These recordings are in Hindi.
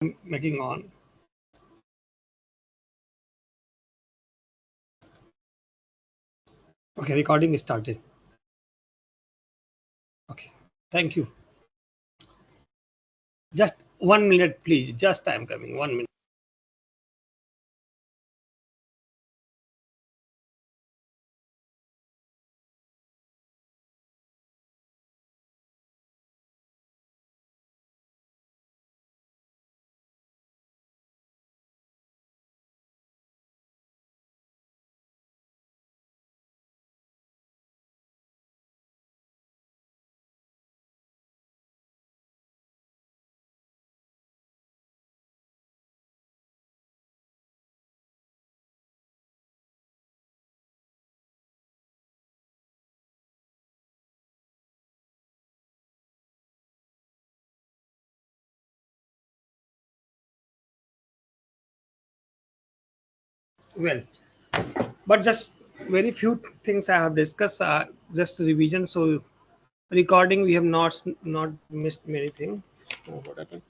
making on. Okay, recording is started. Okay, thank you. Just 1 minute, please. Just I'm coming. 1 minute. Well, but just very few things I have discussed. Just revision. So recording, we have not missed many things. What happened?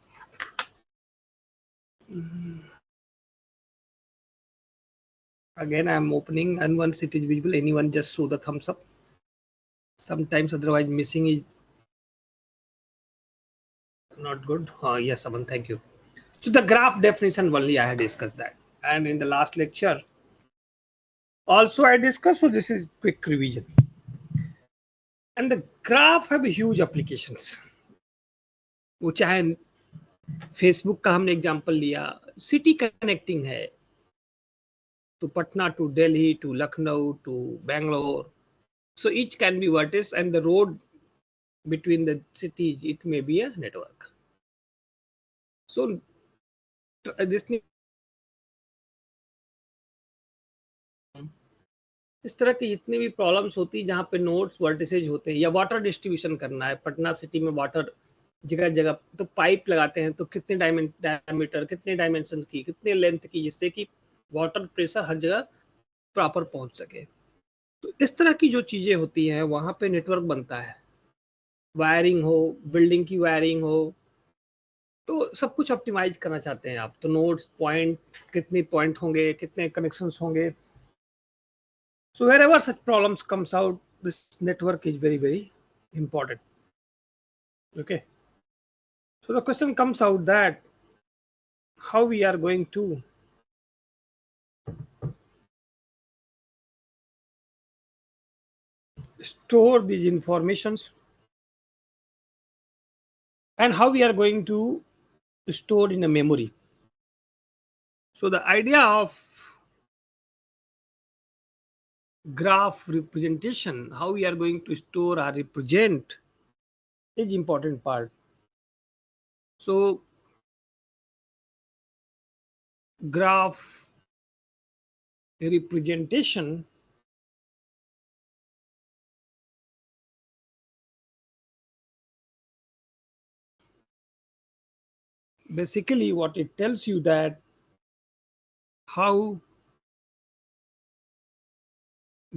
Again, I'm opening, and once it is visible, anyone just show the thumbs up. Sometimes, otherwise, missing is not good. Yes, Aman, thank you. So the graph definition only I had discussed that, and in the last lecture also I discussed. So this is quick revision. And the graph have huge applications. वो चाहे फेसबुक का हमने एग्जांपल लिया, सिटी कनेक्टिंग है to Patna to Delhi to Lucknow to Bangalore. So each can be vertex, and the road between the cities, it may be a network. So this इस तरह की जितनी भी प्रॉब्लम्स होती है जहाँ पे नोड्स वर्टिसेज होते हैं या वाटर डिस्ट्रीब्यूशन करना है, पटना सिटी में वाटर जगह जगह तो पाइप लगाते हैं, तो कितने डायमीटर, कितने डायमेंशन की, कितने लेंथ की, जिससे कि वाटर प्रेशर हर जगह प्रॉपर पहुंच सके। तो इस तरह की जो चीजें होती हैं वहां पे नेटवर्क बनता है, वायरिंग हो, बिल्डिंग की वायरिंग हो, तो सब कुछ ऑप्टिमाइज करना चाहते हैं आप, तो नोड्स पॉइंट, कितने पॉइंट होंगे, कितने कनेक्शंस होंगे। So wherever such problems comes out, this network is very important. Okay. So the question comes out that how we are going to store these informations and how we are going to store in a memory. So the idea of graph representation, how we are going to store or represent, is important part. So graph representation basically what it tells you that how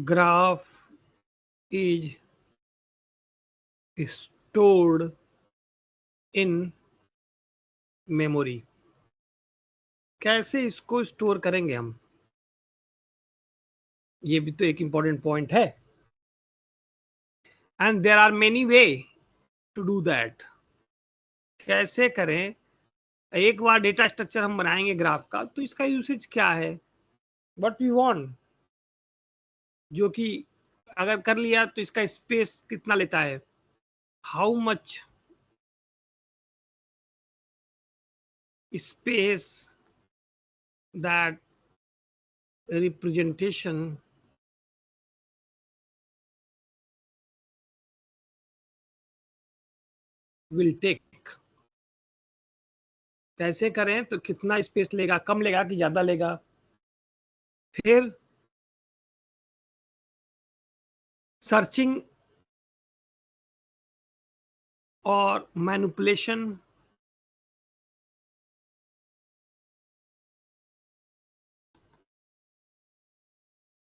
graph is stored in memory. कैसे इसको स्टोर करेंगे हम, ये भी तो एक इंपॉर्टेंट पॉइंट है। And there are many way to do that. कैसे करें, एक बार डेटा स्ट्रक्चर हम बनाएंगे ग्राफ का, तो इसका यूसेज क्या है, व्हाट वी वांट, जो कि अगर कर लिया तो इसका स्पेस कितना लेता है, how much space that representation will take. कैसे करें, तो कितना स्पेस लेगा, कम लेगा कि ज्यादा लेगा। फिर सर्चिंग और manipulation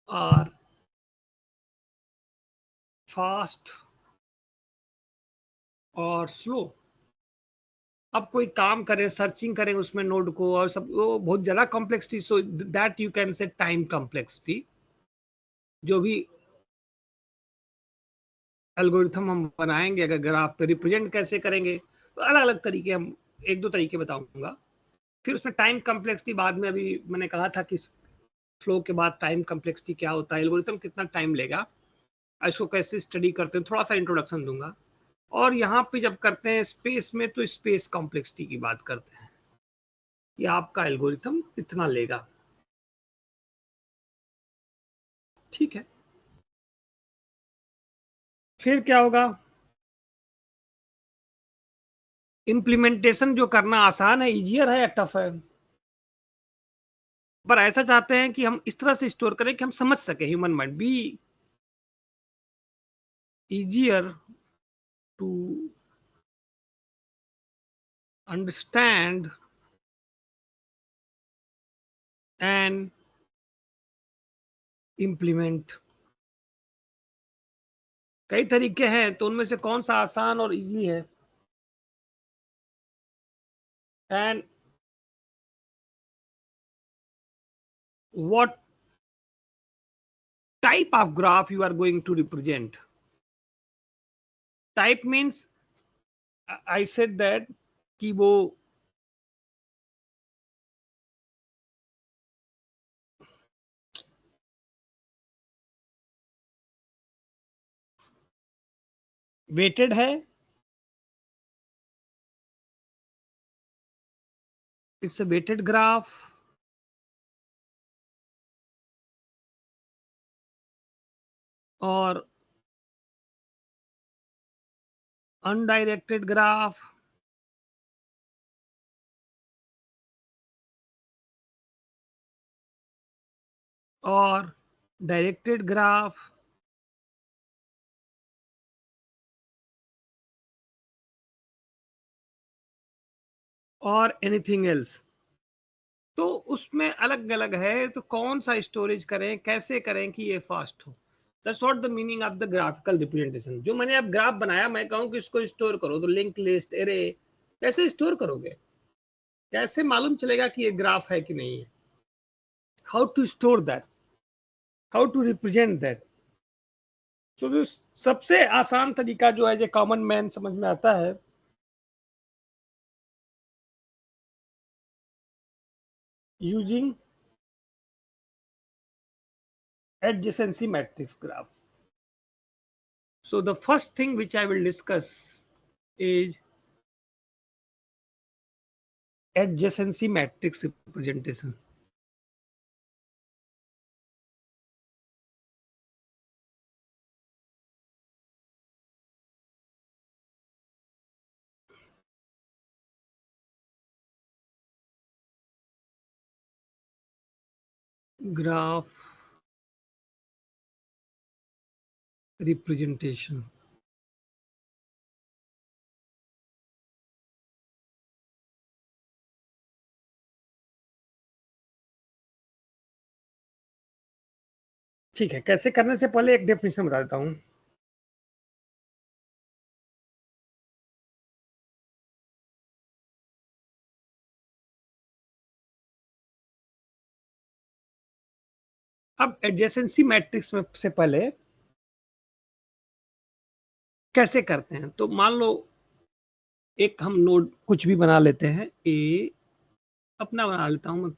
are fast or slow. अब कोई काम करें, सर्चिंग करें उसमें नोड को और सब, वो बहुत ज्यादा complexity, so that you can say time complexity. जो भी एल्गोरिथम हम बनाएंगे, अगर ग्राफ पे रिप्रेजेंट कैसे करेंगे, तो अलग अलग तरीके, हम एक दो तरीके बताऊंगा। फिर उसमें टाइम कॉम्प्लेक्सिटी बाद में, अभी मैंने कहा था कि फ्लो के बाद टाइम कॉम्प्लेक्सिटी क्या होता है, एल्गोरिथम कितना टाइम लेगा, इसको कैसे स्टडी करते हैं, थोड़ा सा इंट्रोडक्शन दूंगा। और यहाँ पे जब करते हैं स्पेस में, तो स्पेस कॉम्प्लेक्सिटी की बात करते हैं कि आपका एल्गोरिथम कितना लेगा। ठीक है, फिर क्या होगा, इम्प्लीमेंटेशन जो करना आसान है, इजियर है या टफ है? पर ऐसा चाहते हैं कि हम इस तरह से स्टोर करें कि हम समझ सके, human mind be easier to understand and implement. कई तरीके हैं, तो उनमें से कौन सा आसान और इजी है? And what type of graph you are going to represent? Type means, I said that कि वो वेटेड है, इट्स अ वेटेड ग्राफ, और अनडायरेक्टेड ग्राफ, और डायरेक्टेड ग्राफ, और एनीथिंग एल्स। तो उसमें अलग अलग है, तो कौन सा स्टोरेज करें, कैसे करें कि ये फास्ट हो। That's what the meaning of the graphical representation. जो मैंने अब ग्राफ बनाया, मैं कहूँ कि इसको स्टोर करो, तो लिंक लिस्ट, एरे, कैसे स्टोर करोगे? कैसे मालूम चलेगा कि ये ग्राफ है कि नहीं है? How to store that, how to represent that? तो जो सबसे आसान तरीका जो है, जो कॉमन मैन समझ में आता है, using adjacency matrix graph. So the first thing which I will discuss is adjacency matrix representation. Graph representation. ठीक है, कैसे करने से पहले एक डेफिनेशन बता देता हूं। अब एडजेसेंसी मैट्रिक्स में से पहले कैसे करते हैं, तो मान लो एक हम नोड कुछ भी बना लेते हैं, ए अपना बना लेता हूं मैं,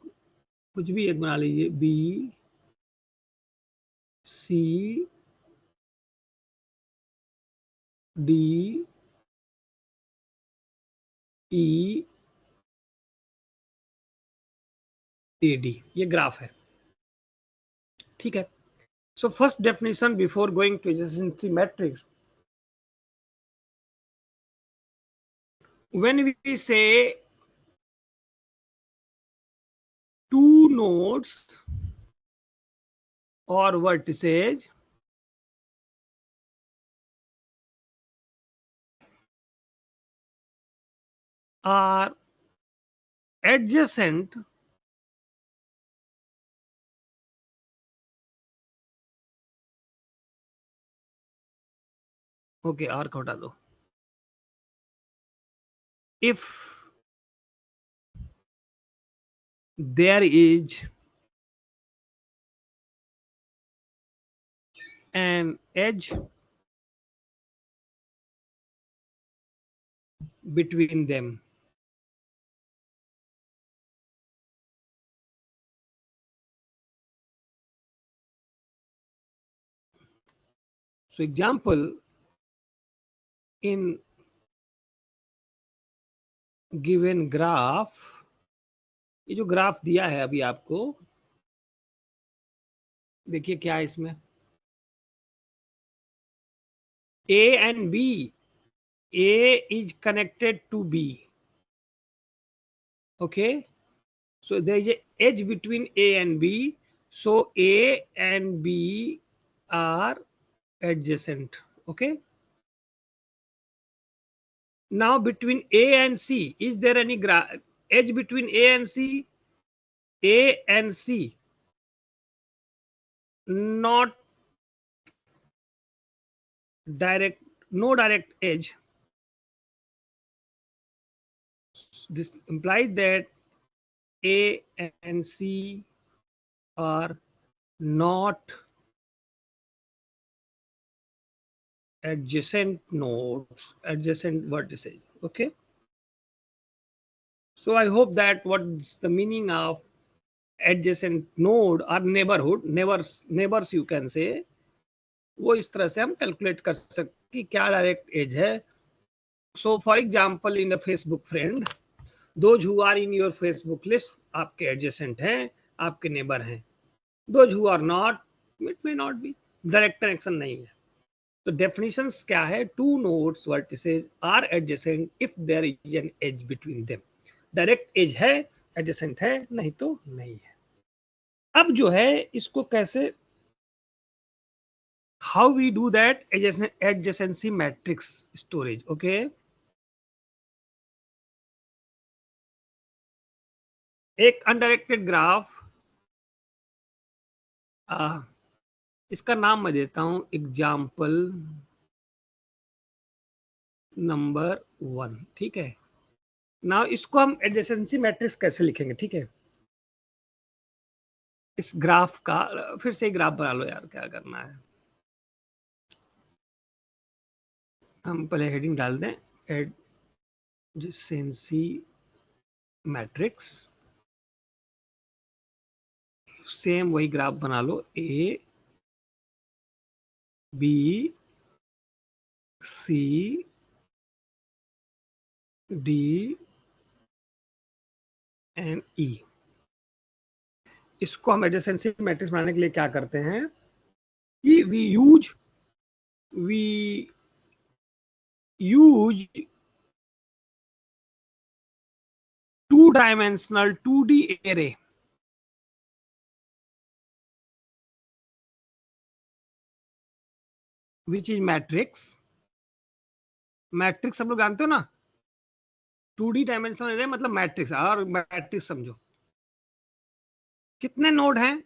कुछ भी एक बना लीजिए, B C D E A D, ये ग्राफ है। ठीक है, so first definition before going to adjacency matrix, when we say two nodes or vertices are adjacent okay, R को हटा दो, if there is an edge between them. So example, in given graph, ये जो ग्राफ दिया है अभी आपको, देखिए क्या है इसमें, A and B, A is connected to B. Okay, so there is a edge between A and B, so A and B are adjacent. Okay, now between A and C, is there any edge between A and C? A and C, not direct, no direct edge. This implies that A and C are not adjacent nodes, adjacent vertices. Okay, so I hope that what's the meaning of adjacent node or neighborhood, neighbors you can say, वो इस तरह से हम कैलकुलेट कर सकते कि क्या डायरेक्ट एज है. So for example, in the Facebook friend, those who are in your Facebook list आपके एडजेसेंट हैं, आपके नेबर हैं. Those who are not, it may not be, direct connection नहीं है. तो डेफिनेशंस क्या है? Two nodes vertices are adjacent if there is an edge between them. Direct edge है, एडजेसेंट है, नहीं तो नहीं है. अब जो है इसको कैसे, how we do that adjacency matrix storage. Okay, एक अनडायरेक्टेड ग्राफ, इसका नाम मैं देता हूं एग्जाम्पल नंबर 1. ठीक है, ना इसको हम एडजेसेंसी मैट्रिक्स कैसे लिखेंगे? ठीक है, इस ग्राफ का फिर से ग्राफ बना लो यार, क्या करना है. हम पहले हेडिंग डाल दें, एडजेसेंसी मैट्रिक्स. सेम वही ग्राफ बना लो, A B C D and E. इसको हम एडजेसेंसी मैट्रिक्स बनाने के लिए क्या करते हैं कि we use 2-dimensional 2D array, which is matrix. Matrix सब लोग जानते हो ना, 2D डायमेंशनल एरे मतलब मैट्रिक्स. और मैट्रिक्स समझो, कितने नोड हैं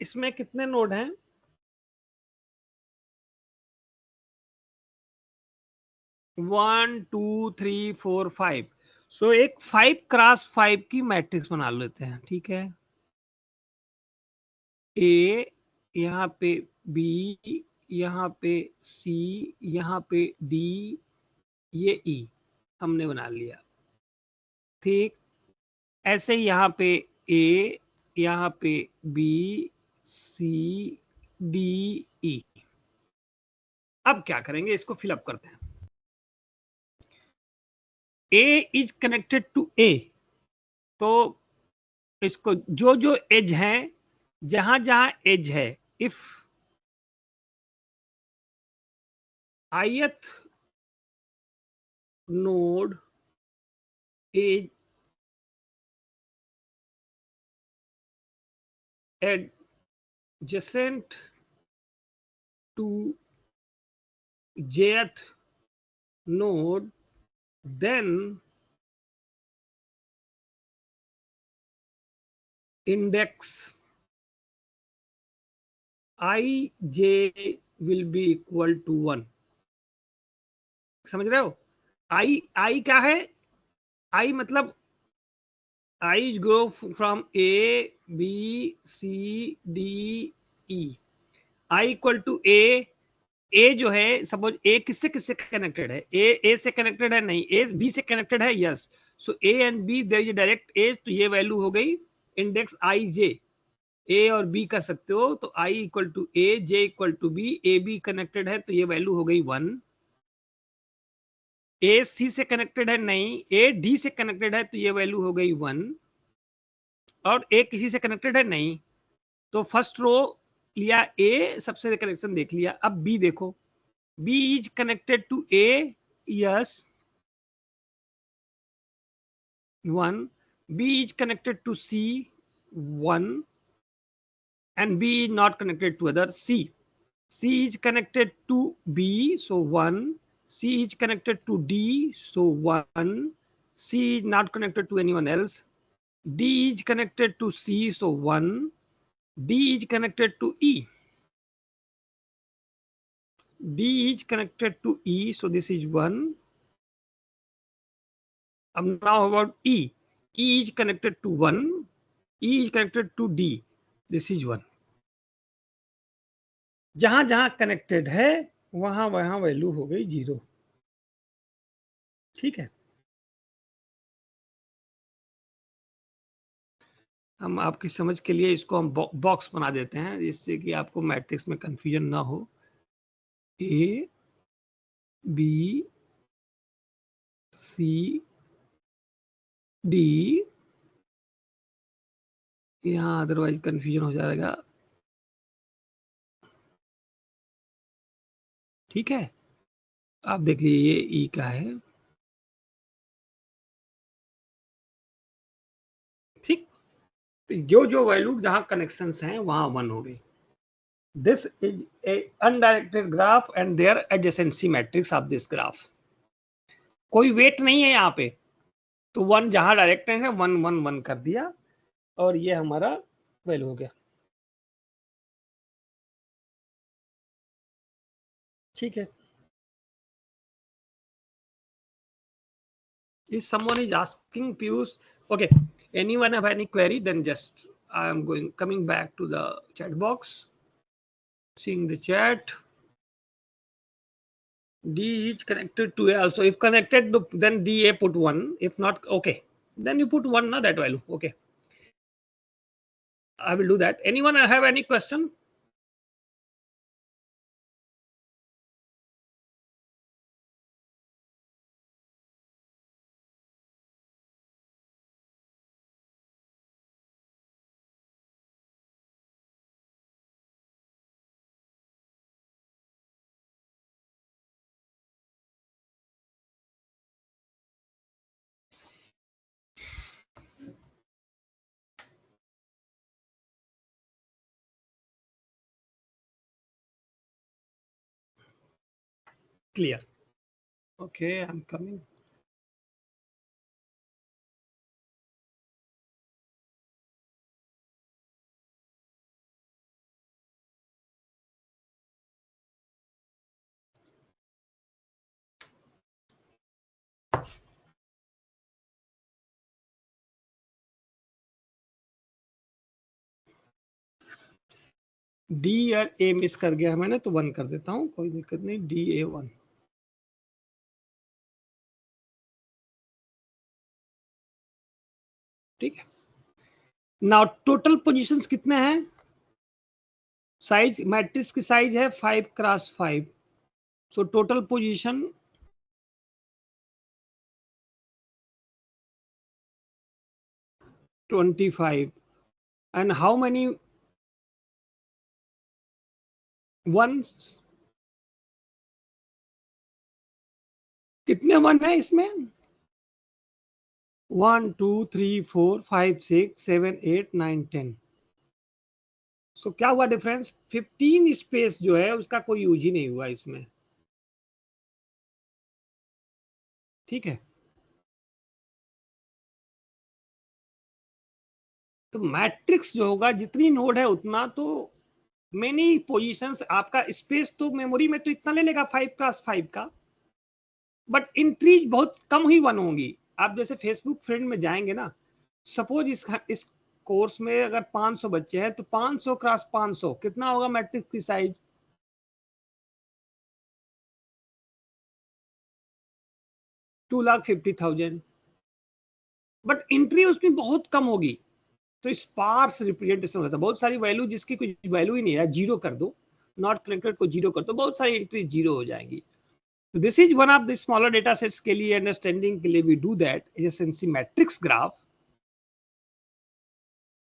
इसमें, कितने नोड हैं? 1 2 3 4 5. सो एक 5x5 की मैट्रिक्स बना लेते हैं. ठीक है, ए, यहाँ पे बी, यहाँ पे सी, यहाँ पे डी, ये ई हमने बना लिया. ठीक, ऐसे ही यहाँ पे ए, यहाँ पे बी, सी, डी, ई. अब क्या करेंगे, इसको फिलअप करते हैं. ए इज कनेक्टेड टू ए, तो इसको जो जो एज है, जहां जहां एज है, if ith node is adjacent to jth node, then index ij will be equal to 1. समझ रहे हो? आई क्या है? आई मतलब I grow from A, B, C, D, E. I equal to A. A जो है सपोज A किससे किससे कनेक्टेड है? A से कनेक्टेड है नहीं, A B से कनेक्टेड है, yes. So A and B there is direct A, तो ये वैल्यू हो गई इंडेक्स आई जे. A और B कर सकते हो, तो I equal to A, J equal to B, A B connected है तो ये वैल्यू हो गई 1. A C से कनेक्टेड है नहीं, A D से कनेक्टेड है तो ये वैल्यू हो गई 1. और A किसी से कनेक्टेड है नहीं, तो फर्स्ट रो लिया A, सबसे कनेक्शन देख लिया. अब B देखो, B is connected to A, yes, 1. B is connected to C, 1. And B is not connected to other C. C is connected to B, so 1. C is connected to D, so 1. C is not connected to anyone else. D is connected to C, so 1. D is connected to E. D is connected to E, so this is 1. Now about E. E is connected to 1. E is connected to D. This is 1. जहां जहां कनेक्टेड है वहां वहां वैल्यू हो गई 0. ठीक है. हम आपकी समझ के लिए इसको हम बॉक्स बना देते हैं जिससे कि आपको मैट्रिक्स में कंफ्यूजन ना हो. ए बी सी डी, यहाँ अदरवाइज कंफ्यूजन हो जाएगा. ठीक है, आप देख लीजिए ये ई का है. ठीक, जो जो वैल्यू जहां कनेक्शंस हैं वहां 1 हो गई. This is a undirected graph and there adjacency matrix of this graph. कोई वेट नहीं है यहाँ पे, तो 1 जहां डायरेक्टेड है 1 1 1 कर दिया और ये हमारा वैल्यू हो गया. ठीक है. If someone is asking Piyush, okay, anyone have any query, then just I am coming back to the chat box, seeing the chat. D is connected to A also. If connected, then DA put 1. If not, okay, then you put 1, na, that value. Okay, I will do that. Anyone have any question? Clear. Okay, I'm coming. D और ए मिस कर गया मैंने, तो 1 कर देता हूं, कोई दिक्कत नहीं. DA1. ठीक है. नाउ टोटल पोजीशंस कितने हैं? साइज मैट्रिक्स की साइज है 5 cross 5. So total position 25. And how many once? कितने 1 है इसमें? 1 2 3 4 5 6 7 8 9 10. सो क्या हुआ डिफरेंस? 15 स्पेस जो है उसका कोई यूज ही नहीं हुआ इसमें. ठीक है. तो मैट्रिक्स जो होगा जितनी नोड है उतना, तो मेनी पोजीशंस, आपका स्पेस तो मेमोरी में तो इतना ले लेगा 5 क्रॉस 5 का, बट इंट्रीज बहुत कम ही 1 होंगी. आप जैसे फेसबुक फ्रेंड में जाएंगे ना, सपोज इस कोर्स में अगर 500 बच्चे हैं तो 500 क्रॉस 500 कितना होगा मैट्रिक्स की साइज? 2,50,000। बट एंट्री उसमें बहुत कम होगी, तो स्पार्स रिप्रेजेंटेशन होता है। बहुत सारी वैल्यू जिसकी कोई वैल्यू ही नहीं है, जीरो कर दो, नॉट कनेक्टेड को जीरो कर दो, बहुत सारी एंट्री जीरो हो जाएंगी। तो this is one of the smaller data sets के लिए अंडरस्टैंडिंग के लिए we do that adjacency matrix graph.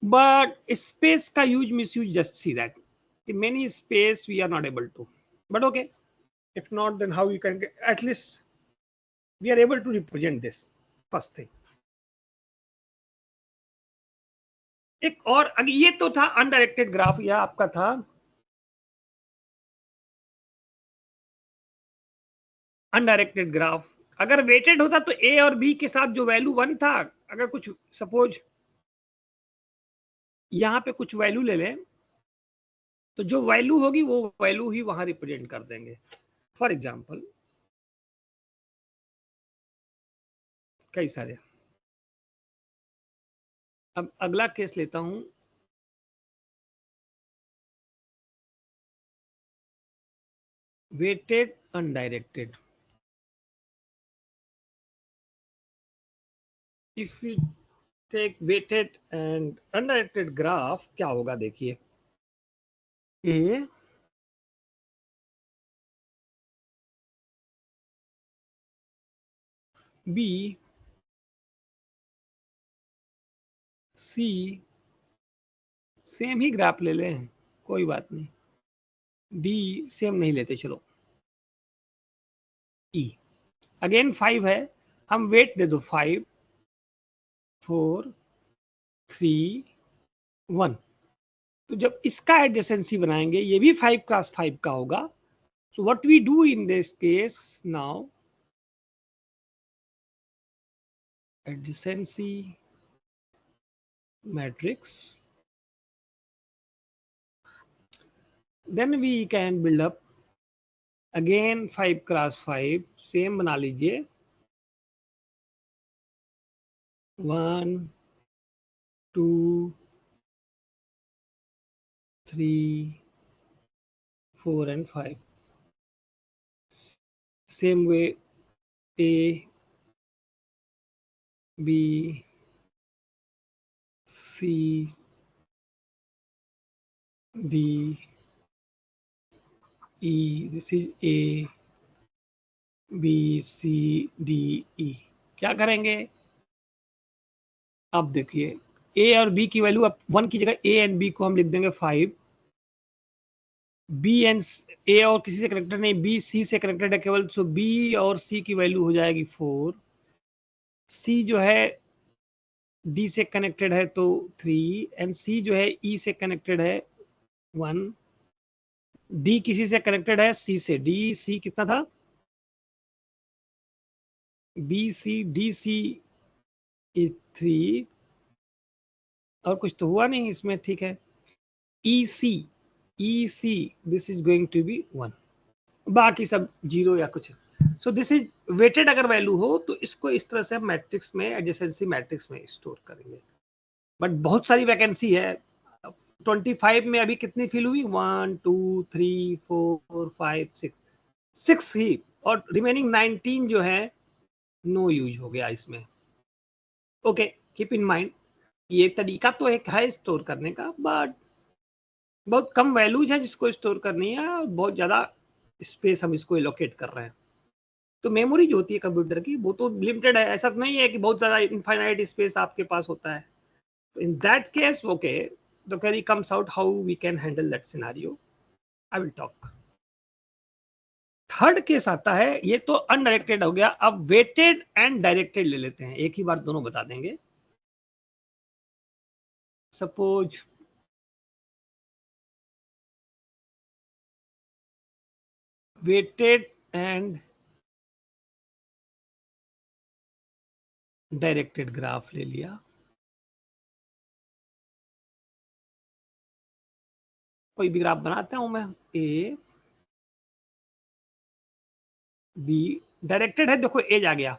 But space का use misuse, just see that in many space we are not able to, but okay, if not then how you can get, at least we are able to represent this first thing. एक और ये तो था अनडायरेक्टेड ग्राफ, यह आपका था अनडायरेक्टेड ग्राफ। अगर वेटेड होता तो ए और बी के साथ जो वैल्यू 1 था, अगर कुछ सपोज यहां पे कुछ वैल्यू ले लें, तो जो वैल्यू होगी वो वैल्यू ही वहां रिप्रेजेंट कर देंगे। फॉर एग्जांपल कई सारे, अब अगला केस लेता हूं, weighted undirected। if we take weighted and undirected graph, क्या होगा देखिए। ए बी सी, सेम ही ग्राफ ले लें, कोई बात नहीं। डी सेम नहीं लेते, चलो ई। अगेन 5 है, हम वेट दे दो 5 4 3 1। तो जब इसका एडजेसेंसी बनाएंगे, ये भी 5 क्रॉस 5 का होगा। So what we do in this case now, adjacency matrix, then we can build up again 5 cross 5, same बना लीजिए, 1 2 3 4 and 5। same way A B C D E, this is A B C D E। क्या करेंगे, अब देखिए A और B की वैल्यू, अब 1 की जगह A एंड B को हम लिख देंगे 5, B एंड A और किसी से कनेक्टेड नहीं, B C से कनेक्टेड है केवल, सो B और C की वैल्यू हो जाएगी 4, C जो है D से कनेक्टेड है तो 3, एंड C जो है E से कनेक्टेड है 1, D किसी से कनेक्टेड है C से, D C कितना था, B C D C is 3, और कुछ तो हुआ नहीं इसमें, ठीक है। E C this is going to be 1, बाकी सब जीरो या कुछ। सो दिस इज वेटेड, अगर वैल्यू हो तो इसको इस तरह से हम मैट्रिक्स में, एडजेसेंसी मैट्रिक्स में स्टोर करेंगे। बट बहुत सारी वैकेंसी है, 25 में अभी कितनी फिल हुई, 1 2 3 4 5 6 ही, और रिमेनिंग 19 जो है नो यूज हो गया इसमें। ओके, कीप इन माइंड, ये तरीका तो एक है स्टोर करने का, बट बहुत कम वैल्यूज है जिसको स्टोर करनी है, और बहुत ज्यादा स्पेस हम इसको एलोकेट कर रहे हैं। तो मेमोरी जो होती है कंप्यूटर की, वो तो लिमिटेड है, ऐसा तो नहीं है कि बहुत ज्यादा इनफाइनाइट स्पेस आपके पास होता है। In that case, okay, the query comes out how we can handle that scenario. I will talk. Third case आता है, ये तो अनडायरेक्टेड हो गया, अब वेटेड एंड डायरेक्टेड ले लेते हैं, एक ही बार दोनों बता देंगे। Suppose weighted and directed graph ले लिया, कोई भी ग्राफ बनाता हूं मैं, ए बी, डायरेक्टेड है, देखो ए जा गया,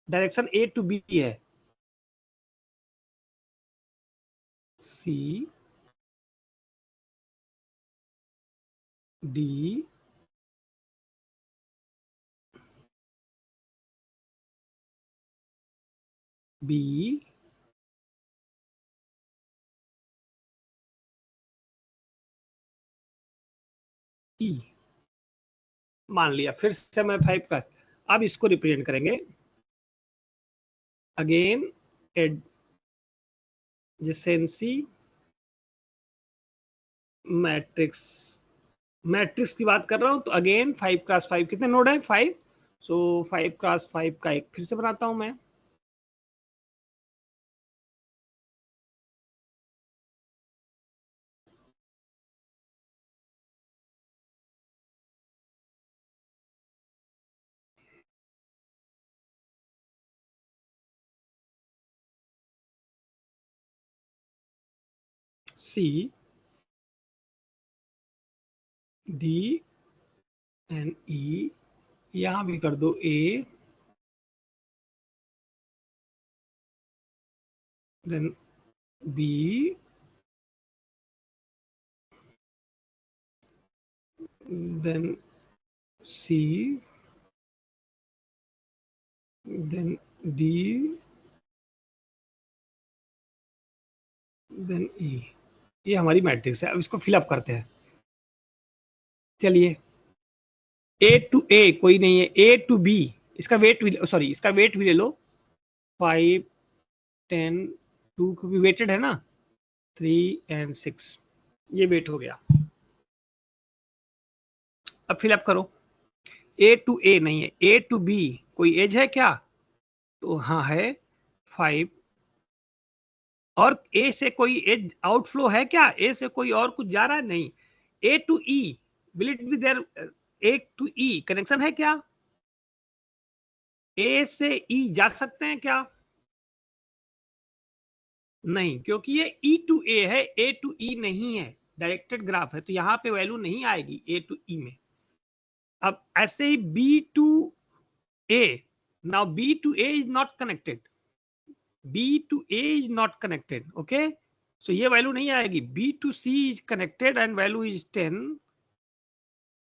डायरेक्शन ए टू बी है, सी डी बी ई मान लिया। फिर से मैं 5 का, अब इसको रिप्रेजेंट करेंगे अगेन एडजेसेंसी मैट्रिक्स। मैट्रिक्स की बात कर रहा हूं तो अगेन 5x5 कितने नोड है 5, सो 5x5 का एक फिर से बनाता हूं मैं। सी डी एंड ई, यहां भी कर दो ए, देन बी, देन सी, देन डी, देन ई। ये हमारी मैट्रिक्स है। अब इसको फिलअप करते हैं। चलिए ए टू ए कोई नहीं है, ए टू बी इसका वेट भी, सॉरी इसका वेट भी ले लो 5 10 2 क्योंकि वेटेड है ना 3 एंड 6, ये वेट हो गया। अब फिलअप करो। ए टू ए नहीं है, ए टू बी कोई एज है क्या, तो हाँ है 5। और ए से कोई एज आउटफ्लो है क्या, ए से कोई और कुछ जा रहा है नहीं। A to E will it be there, A to E connection है क्या, ए से ई जा सकते हैं क्या, नहीं, क्योंकि ये ई टू ए है, ए टू ई नहीं है, डायरेक्टेड ग्राफ है, तो यहां पे वैल्यू नहीं आएगी ए टू ई में। अब ऐसे ही B to A, now B to A is not connected, B to A is not connected, okay, so ये वैल्यू नहीं आएगी। B to C is connected and value is 10,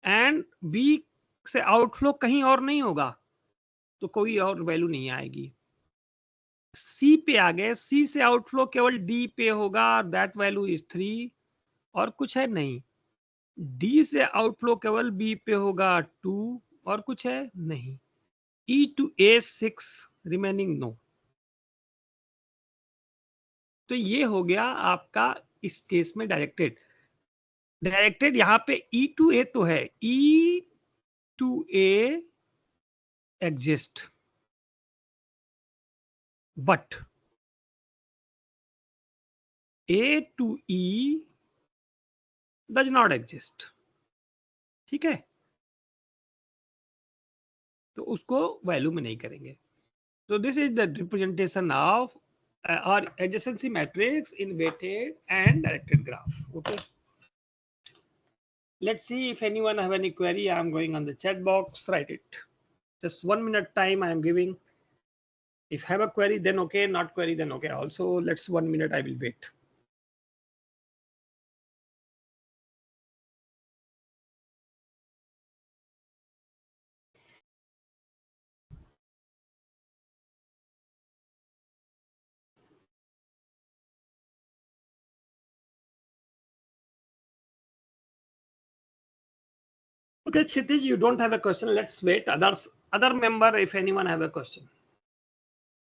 and B से आउटफ्लो कहीं और नहीं होगा, तो कोई और वैल्यू नहीं आएगी। सी पे आ गए, सी से आउटफ्लो केवल डी पे होगा, दैट वैल्यू इज 3, और कुछ है नहीं। डी से आउटफ्लो केवल बी पे होगा 2, और कुछ है नहीं। ई टू ए 6, रिमेनिंग नो। तो ये हो गया आपका इस केस में डायरेक्टेड। डायरेक्टेड यहां पे ई टू ए तो है, E to A exist, but A to E does not exist, ठीक है, तो उसको वैल्यू में नहीं करेंगे। So this is the representation of or adjacency matrix in weighted and directed graph. Okay. Let's see if anyone have any query. I am going on the chat box. Write it. Just 1 minute time I am giving. If have a query, then okay. Not query, then okay. Also, let's 1 minute. I will wait. Okay, Kshitij, you don't have a question. Let's wait. Other member, if anyone have a question.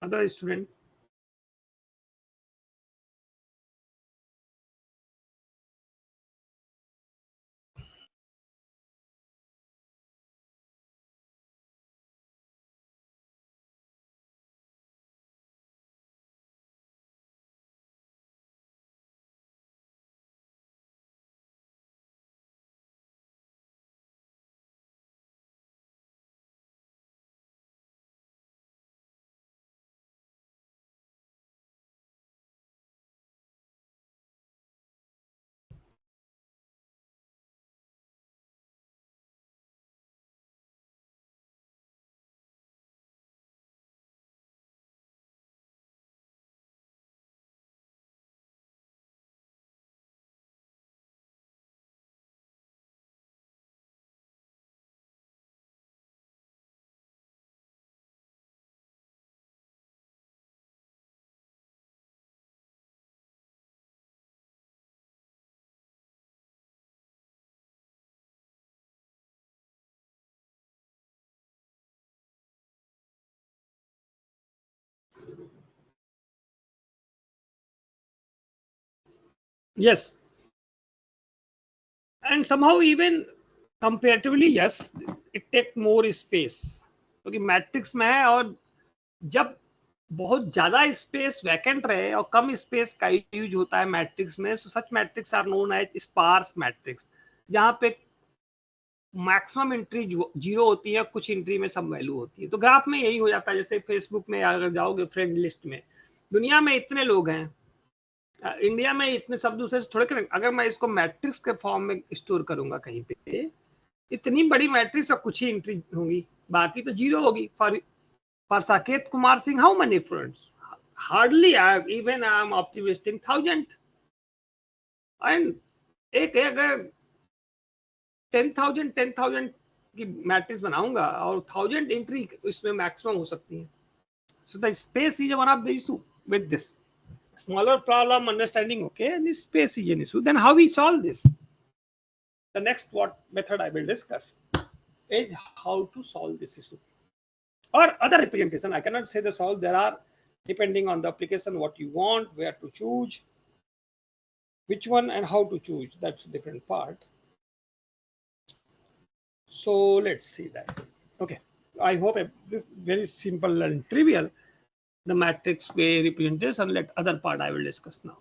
Other student. yes, and somehow even comparatively yes, it take more space, क्योंकि मैट्रिक्स में है, और जब बहुत ज्यादा स्पेस वैकेंट रहे और कम स्पेस का यूज होता है मैट्रिक्स में, so such matrix are known as sparse matrix, जहां पे मैक्सिमम एंट्री जीरो होती है, कुछ एंट्री में सब वैल्यू होती है। तो ग्राफ में यही हो जाता है, जैसे फेसबुक में अगर जाओगे फ्रेंड लिस्ट में, दुनिया में इतने लोग हैं, इंडिया में इतने सब दूसरे से थोड़े करेंगे, अगर मैं इसको मैट्रिक्स के फॉर्म में स्टोर करूंगा कहीं पे, इतनी बड़ी मैट्रिक्स और कुछ ही एंट्री होगी, बाकी तो जीरो होगी। For Saket Kumar Singh, how many friends? Hardly, even I am optimistic 1000, and एक अगर 10,000 की मैट्रिक्स बनाऊंगा और 1000 एंट्री इसमें मैक्सिमम हो सकती है। So the space is one of the issue with this smaller problem understanding, okay, and this space is an issue. Then how we solve this? The next what method I will discuss is how to solve this issue, or other representation. I cannot say the solve, there are, depending on the application, what you want, where to choose, which one and how to choose, that's a different part. So let's see that. Okay, I hope this very simple and trivial, the matrix way representation. Let other part I will discuss now.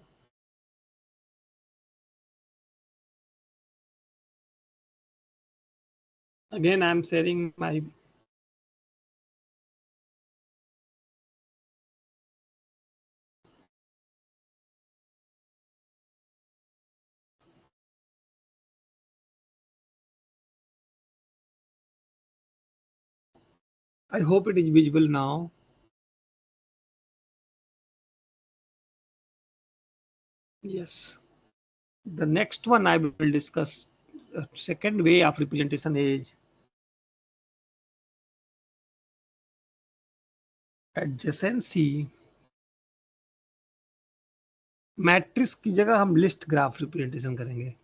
Again I am sharing my, I hope it is visible now. Yes. The next one I will discuss, second way of representation is adjacency. Matrix की जगह हम लिस्ट ग्राफ रिप्रेजेंटेशन करेंगे।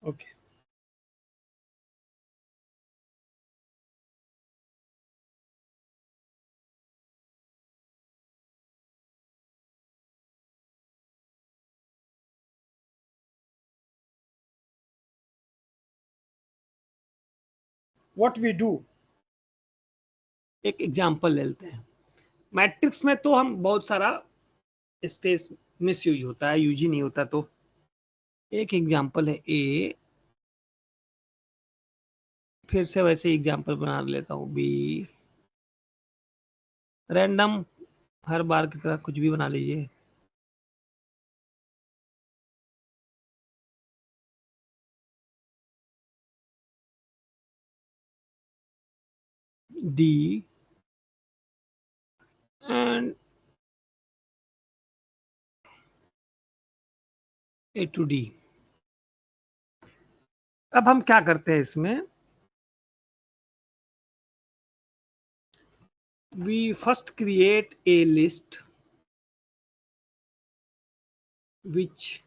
ओके, व्हाट वी डू, एक एग्जांपल ले लेते हैं। मैट्रिक्स में तो हम बहुत सारा स्पेस मिस यूज होता है, यूज ही नहीं होता। तो एक एग्जांपल है ए, फिर से वैसे एग्जांपल बना लेता हूँ बी, रैंडम हर बार की तरह कुछ भी बना लीजिए। D and A to D. अब हम क्या करते हैं इसमें, we first create a list which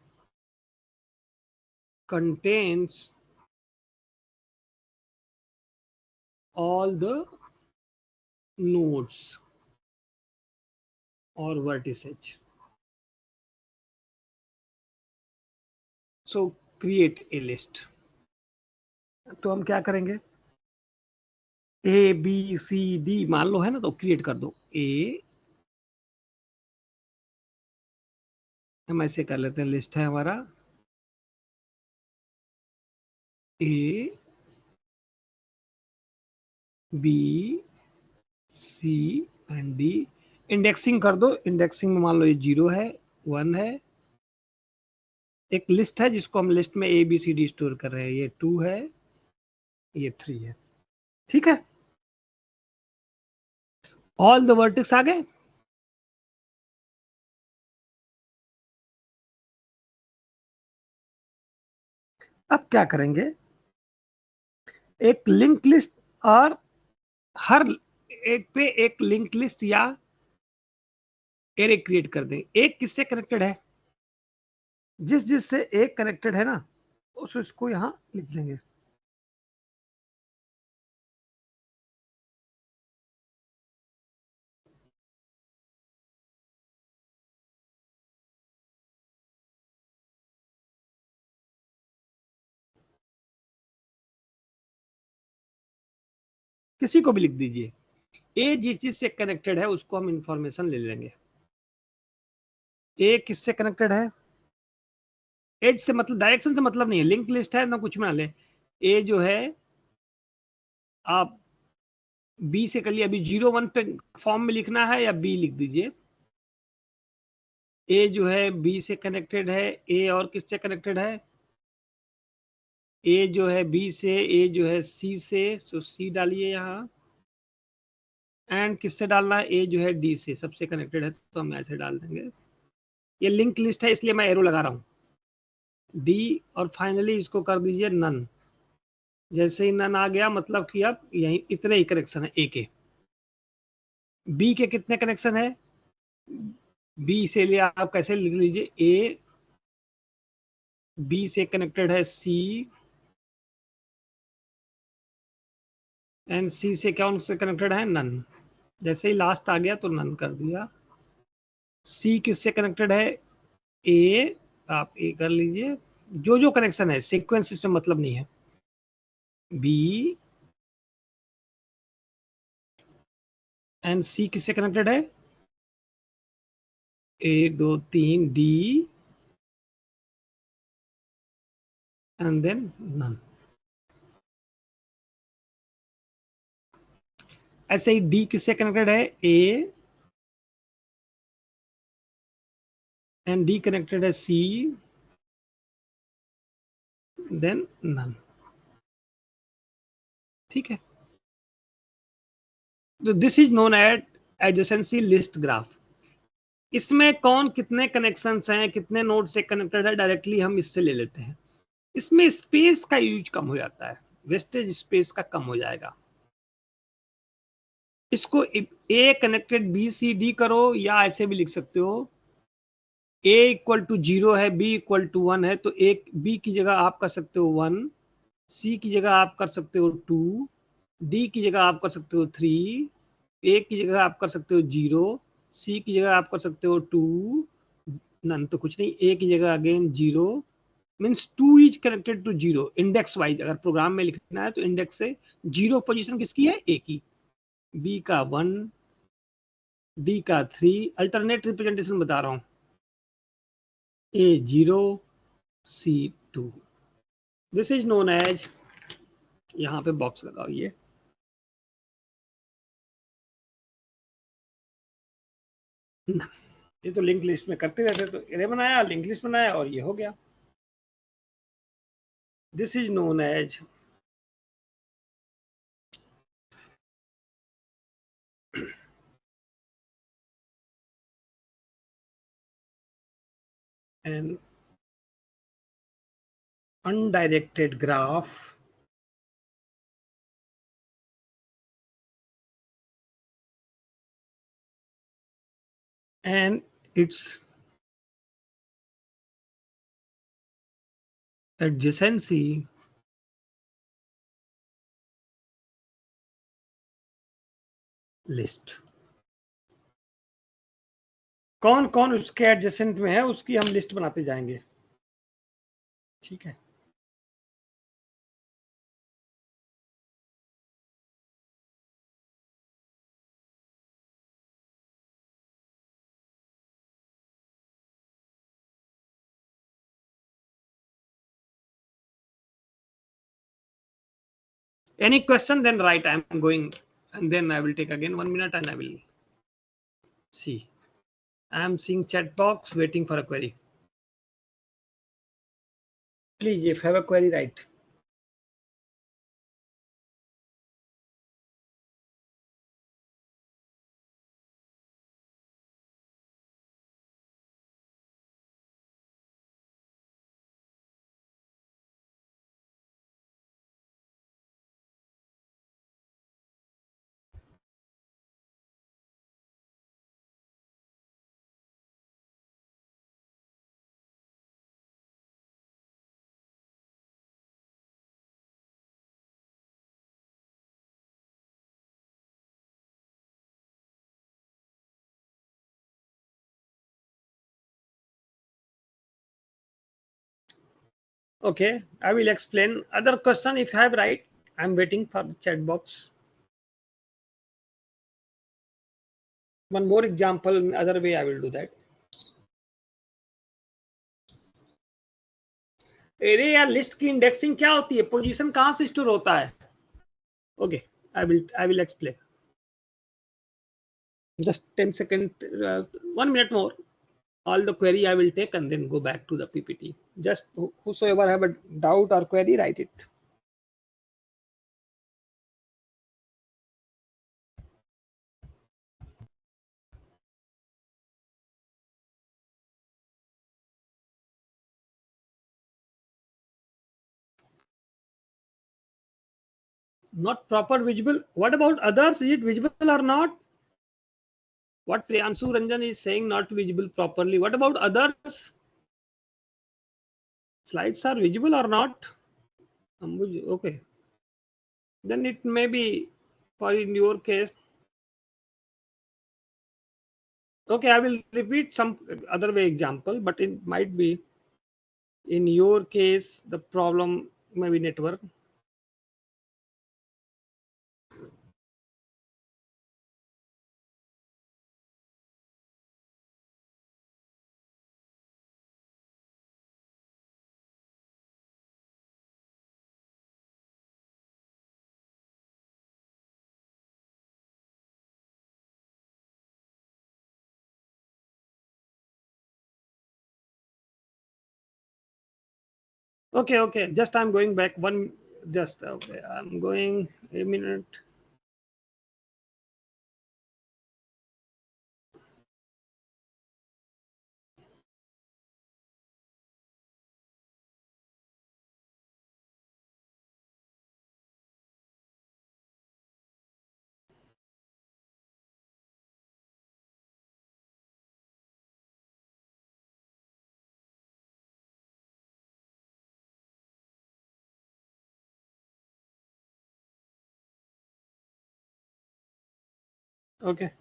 contains all the nodes or vertices. So create a list. तो हम क्या करेंगे, ए बी सी डी मान लो है ना, तो क्रिएट कर दो ए, हम ऐसे कर लेते हैं, लिस्ट है हमारा A B C and D. Indexing कर दो, इंडेक्सिंग में मान लो ये 0 है, 1 है। एक लिस्ट है जिसको हम लिस्ट में A B C D store कर रहे हैं, ये 2 है, ये 3 है। ठीक है, ऑल द वर्टेक्स आ गए। अब क्या करेंगे, एक लिंक लिस्ट और हर एक पे एक लिंक लिस्ट या एरे क्रिएट कर दें। एक किससे कनेक्टेड है, जिस जिससे एक कनेक्टेड है ना उस इसको यहाँ लिख देंगे। किसी को भी लिख दीजिए। ए जिस चीज से कनेक्टेड है उसको हम इंफॉर्मेशन ले लेंगे। ए किससे कनेक्टेड है, एज से मतलब डायरेक्शन से मतलब नहीं है, लिंक लिस्ट है ना, कुछ बना ले। ए जो है आप बी से कर लिया, अभी 0 1 पे फॉर्म में लिखना है या बी लिख दीजिए। ए जो है बी से कनेक्टेड है, ए और किससे कनेक्टेड है, ए जो है बी से, ए जो है सी से, तो सी डालिए यहाँ। एंड किससे डालना है, ए जो है डी से, सबसे कनेक्टेड है तो हम ऐसे डाल देंगे। ये लिंक लिस्ट है इसलिए मैं एरो लगा रहा हूँ डी, और फाइनली इसको कर दीजिए नन। जैसे ही नन आ गया मतलब कि अब यही इतने ही कनेक्शन है ए के। बी के कितने कनेक्शन है, बी से लिए आप कैसे लिख लीजिए, ए बी से कनेक्टेड है सी, एंड सी से कौन से कनेक्टेड है, नन। जैसे ही लास्ट आ गया तो नन कर दिया। सी किससे कनेक्टेड है, ए, आप ए कर लीजिए। जो जो कनेक्शन है, सीक्वेंस सिस्टम मतलब नहीं है। बी एंड सी किससे कनेक्टेड है, 1 2 3 डी एंड देन नन। ऐसे ही डी किससे कनेक्टेड है, ए एंड डी कनेक्टेड है सी, देन नन। ठीक है, तो this is known at adjacency list graph. इसमें कौन कितने कनेक्शंस हैं, कितने नोड से कनेक्टेड है, डायरेक्टली हम इससे ले लेते हैं। इसमें स्पेस का यूज कम हो जाता है, वेस्टेज स्पेस का कम हो जाएगा। इसको ए कनेक्टेड बी सी डी करो, या ऐसे भी लिख सकते हो, ए इक्वल टू 0 है, बी इक्वल टू 1 है, तो एक बी की जगह आप कर सकते हो 1, सी की जगह आप कर सकते हो 2, डी की जगह आप कर सकते हो 3, ए की जगह आप कर सकते हो 0, सी की जगह आप कर सकते हो 2, नन तो कुछ नहीं, ए की जगह again 0, means 2 is connected to 0 index wise. अगर प्रोग्राम में लिखना है तो इंडेक्स से 0 पोजीशन किसकी है, ए की, बी का 1, डी का 3, अल्टरनेट रिप्रेजेंटेशन बता रहा हूं, ए 0 सी 2। दिस इज नोन एज, यहाँ पे बॉक्स लगाओ ये तो लिंक लिस्ट में करते रहते, तो एरे बनाया, लिंक लिस्ट बनाया, और ये हो गया। This is known as an undirected graph and its adjacency list. कौन कौन उसके एडजेसेंट में है उसकी हम लिस्ट बनाते जाएंगे। ठीक है, any question then write, I am going, and then I will take again 1 minute and I will see. I am seeing chat box waiting for a query. Please, if you have a query, write. Okay, I will explain. Other question if I have right, I'm waiting for the chat box. One more example in other way I will do that. अरे यार लिस्ट की इंडेक्सिंग क्या होती है, पोजीशन कहाँ से स्टोर होता है? Okay, I will explain. Just 10 second, 1 minute more. All the query I will take and then go back to the PPT. Just whosoever have a doubt or query, write it. Not proper visible. What about others? Is it visible or not? What Priyanshu Ranjan is saying, not visible properly. What about others? Slides are visible or not? Okay. Then it may be for in your case. Okay, I will repeat some other way example, but it might be in your case the problem may be network. Okay, just I'm going back one, just okay, I'm going a minute. Okay,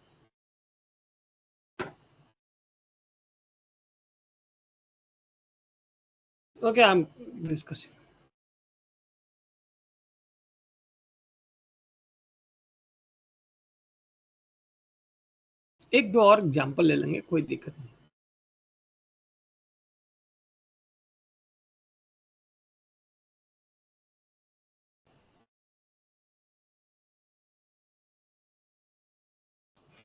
I'm discussing. एक दो और एग्जांपल ले लेंगे, कोई दिक्कत नहीं.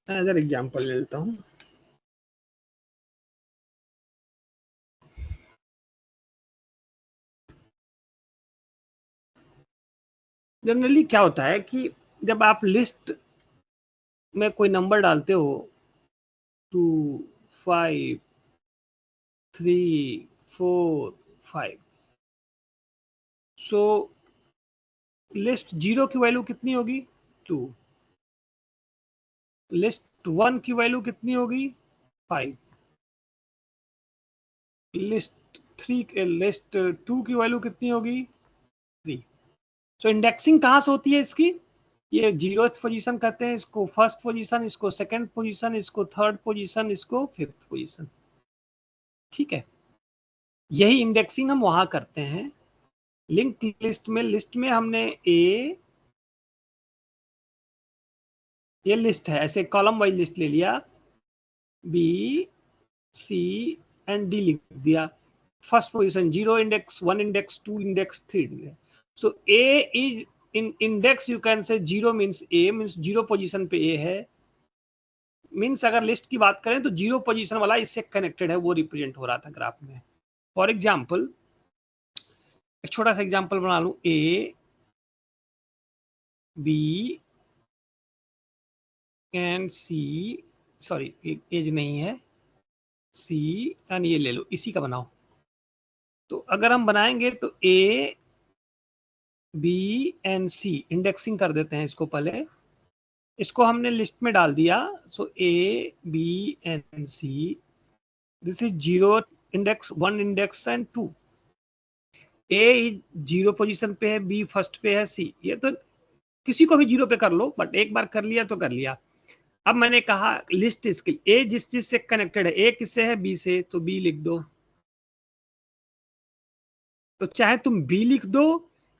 अदर एग्जांपल ले लेता हूँ. जनरली क्या होता है कि जब आप लिस्ट में कोई नंबर डालते हो 2 5 3 4 5, सो लिस्ट 0 की वैल्यू कितनी होगी? 2. लिस्ट 1 की वैल्यू कितनी होगी? 5. लिस्ट 2 की वैल्यू कितनी होगी? 3. सो इंडेक्सिंग कहाँ से होती है इसकी? ये 0th पोजीशन कहते हैं इसको, फर्स्ट पोजीशन इसको, सेकंड पोजीशन इसको, थर्ड पोजीशन इसको, फिफ्थ पोजीशन. ठीक है, यही इंडेक्सिंग हम वहां करते हैं. लिंक लिस्ट में हमने ये लिस्ट है, ऐसे कॉलम वाइज लिस्ट ले लिया, बी सी एंड डी लिख दिया. First position 0 index, 1 index, 2 index, 3 index. So A is in index, you can say 0 means A means 0 position पे ए है. मीन्स अगर लिस्ट की बात करें तो 0 पोजीशन वाला इससे कनेक्टेड है, वो रिप्रेजेंट हो रहा था ग्राफ में. फॉर एग्जाम्पल एक छोटा सा एग्जाम्पल बना लू, A B and C, sorry edge नहीं है, सी एंड ये ले लो, इसी का बनाओ. तो अगर हम बनाएंगे तो A B and C indexing कर देते हैं इसको. पहले इसको हमने लिस्ट में डाल दिया. So A B and C, this is 0 index, 1 index and 2. A 0 position पे है, बी फर्स्ट पे है, सी, ये तो किसी को भी 0 पे कर लो, बट एक बार कर लिया तो कर लिया. अब मैंने कहा लिस्ट इसके, ए जिस चीज से कनेक्टेड है, ए किससे है? बी से, तो बी लिख दो. तो चाहे तुम बी लिख दो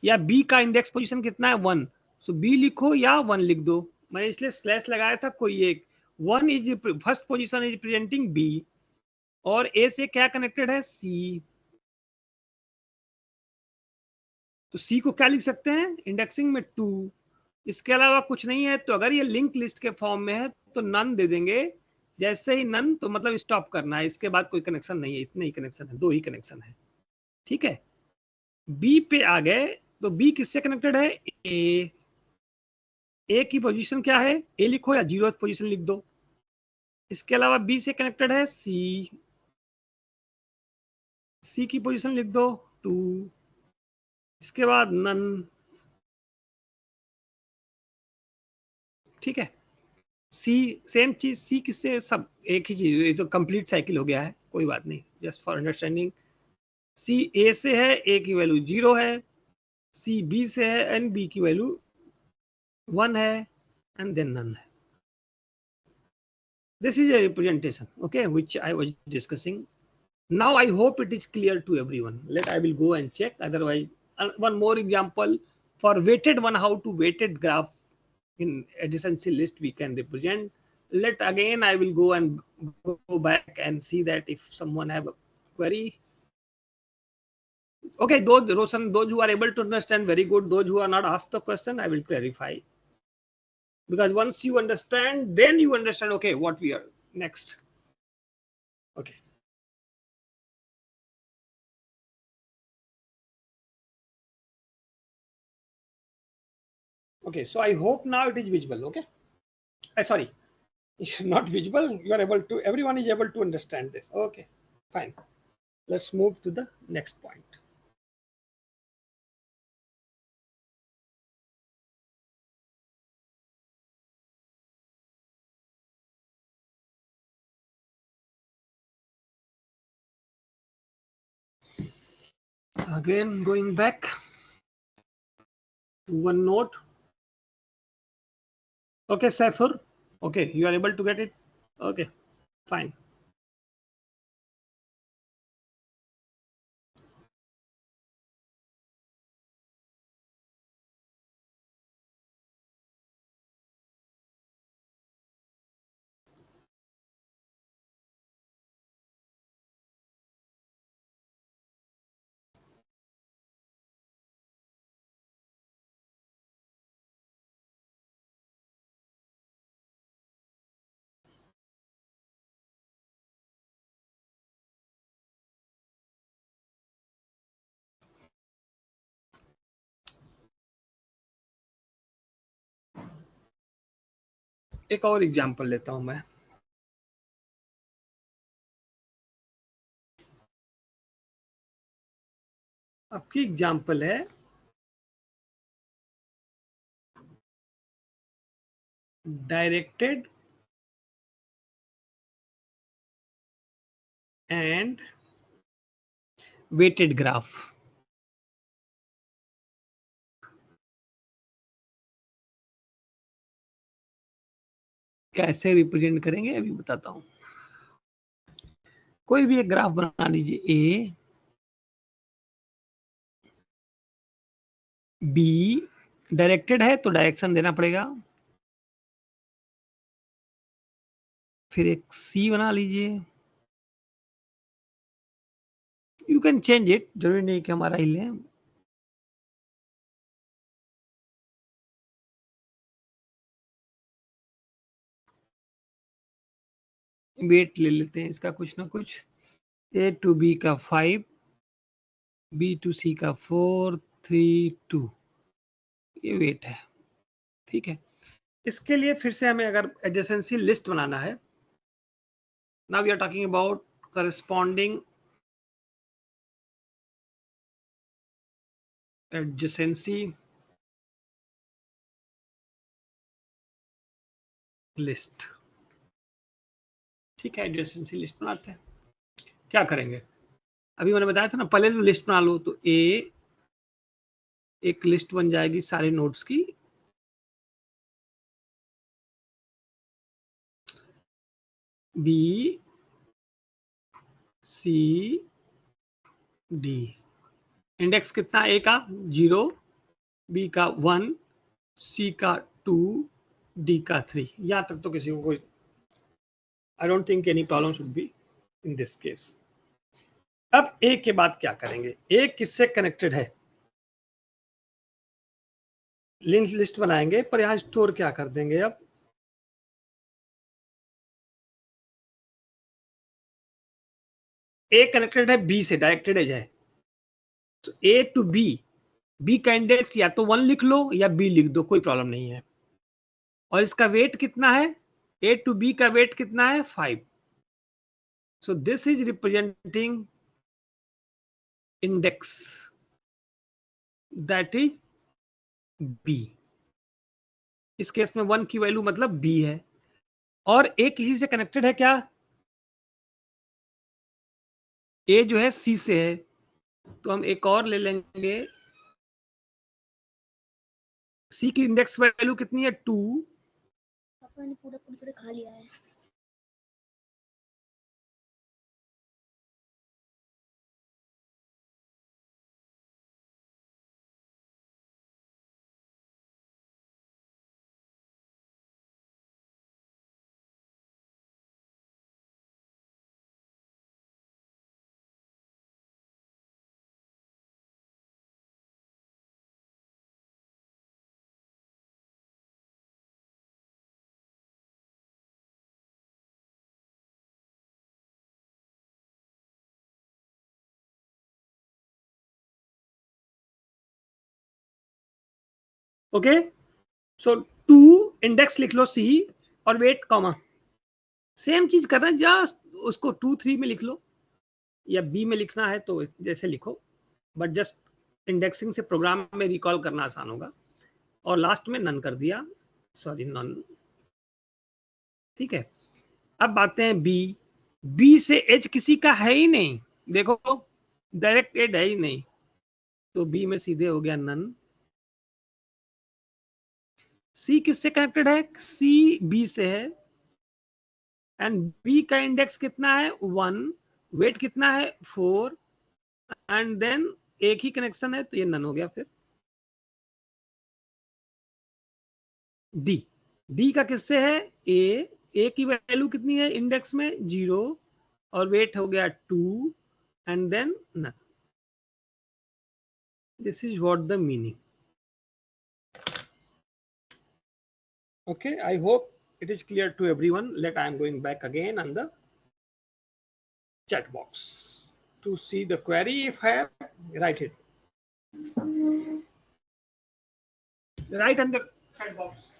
या बी का इंडेक्स पोजीशन कितना है 1, सो बी लिखो या 1 लिख दो। मैंने इसलिए स्लैश लगाया था कोई एक। 1 is first position is presenting B और ए से क्या कनेक्टेड है सी, तो सी को क्या लिख सकते हैं इंडेक्सिंग में 2। इसके अलावा कुछ नहीं है, तो अगर ये लिंक लिस्ट के फॉर्म में है तो नन दे देंगे। जैसे ही नन तो मतलब स्टॉप करना है, इसके बाद कोई कनेक्शन नहीं है, इतने ही कनेक्शन है, 2 ही कनेक्शन है। ठीक है, बी पे आ गए तो बी किससे कनेक्टेड है ए की पोजीशन क्या है ए लिखो या 0th पोजीशन लिख दो। इसके अलावा बी से कनेक्टेड है सी की पोजीशन लिख दो 2। इसके बाद नन। ठीक है, सी सेम चीज, सी किससे, सब एक ही चीज, ये तो कंप्लीट साइकिल हो गया है, कोई बात नहीं, जस्ट फॉर अंडरस्टैंडिंग। सी ए से है, ए की वैल्यू 0 है, सी बी से है एंड बी की वैल्यू 1 है एंड देन नन है। This is a representation, okay, which I was discussing. Now I hope it is clear to everyone. I will go and check. Otherwise, one more example for weighted one, how to weighted graph in adjacency list we can represent. Again, I will go and go back and see that if someone have a query. Okay, those who are able to understand, very good. Those who are not asked the question, I will clarify. Because once you understand, then you understand, okay, what we are next. Okay. Okay, so I hope now it is visible. Okay, sorry, it's not visible. You are able to, everyone is able to understand this. Okay, fine. Let's move to the next point. Again, going back to OneNote. Okay, Saifur. Okay, you are able to get it. Okay, fine. एक और एग्जांपल लेता हूं मैं। आपकी एग्जांपल है डायरेक्टेड एंड वेटेड ग्राफ। कैसे रिप्रेजेंट करेंगे अभी बताता हूं। कोई भी एक ग्राफ बना लीजिए, ए बी, डायरेक्टेड है तो डायरेक्शन देना पड़ेगा। फिर एक सी बना लीजिए, यू कैन चेंज इट, जरूरी नहीं कि हमारा ही लें। वेट ले लेते हैं इसका कुछ ना कुछ, ए टू बी का 5, बी टू सी का 4, 3, 2, ये वेट है। ठीक है, इसके लिए फिर से हमें अगर एडजेसेंसी लिस्ट बनाना है, now we are talking about corresponding adjacency list. ठीक है, एडजेसेंसी लिस्ट बनाते हैं। क्या करेंगे, अभी मैंने बताया था ना, पहले जो लिस्ट बना लो, तो ए एक लिस्ट बन जाएगी सारे नोड्स की, बी सी डी, इंडेक्स कितना, ए का 0, बी का 1, सी का 2, डी का 3। यहां तक तो किसी को कोई, I don't think any problem should be in this case. अब ए के बाद क्या करेंगे, ए किससे कनेक्टेड है, लिंक लिस्ट बनाएंगे, पर यहां स्टोर क्या कर देंगे। अब ए कनेक्टेड है बी से, डायरेक्टेड एज है, तो ए टू बी, बी का इंडेक्स या तो 1 लिख लो या बी लिख दो, कोई प्रॉब्लम नहीं है। और इसका वेट कितना है, ए टू बी का वेट कितना है 5। So this is representing index, that is B. इस केस में 1 की वैल्यू मतलब बी है। और ए किसी से कनेक्टेड है क्या, ए जो है सी से है, तो हम एक और ले लेंगे। सी की इंडेक्स वैल्यू कितनी है 2। पापा ने पूरा कुरकुरे खा लिया है। ओके, सो 2 इंडेक्स लिख लो सी, और वेट कॉमा, सेम चीज करना है, जस्ट उसको 2 3 में लिख लो, या बी में लिखना है तो जैसे लिखो, बट जस्ट इंडेक्सिंग से प्रोग्राम में रिकॉल करना आसान होगा। और लास्ट में नन कर दिया, सॉरी नन, ठीक है। अब आते हैं बी, बी से एज किसी का है ही नहीं, देखो डायरेक्ट एड है ही नहीं, तो बी में सीधे हो गया नन। सी किससे कनेक्टेड है, सी बी से है, एंड बी का इंडेक्स कितना है 1, वेट कितना है 4, एंड देन एक ही कनेक्शन है, तो ये नन हो गया। फिर डी, डी का किससे है ए की वैल्यू कितनी है इंडेक्स में 0, और वेट हो गया 2, and then none. This is what the meaning. Okay, I hope it is clear to everyone. Let I am going back again on the chat box to see the query. If I have, write it. Write on the chat box.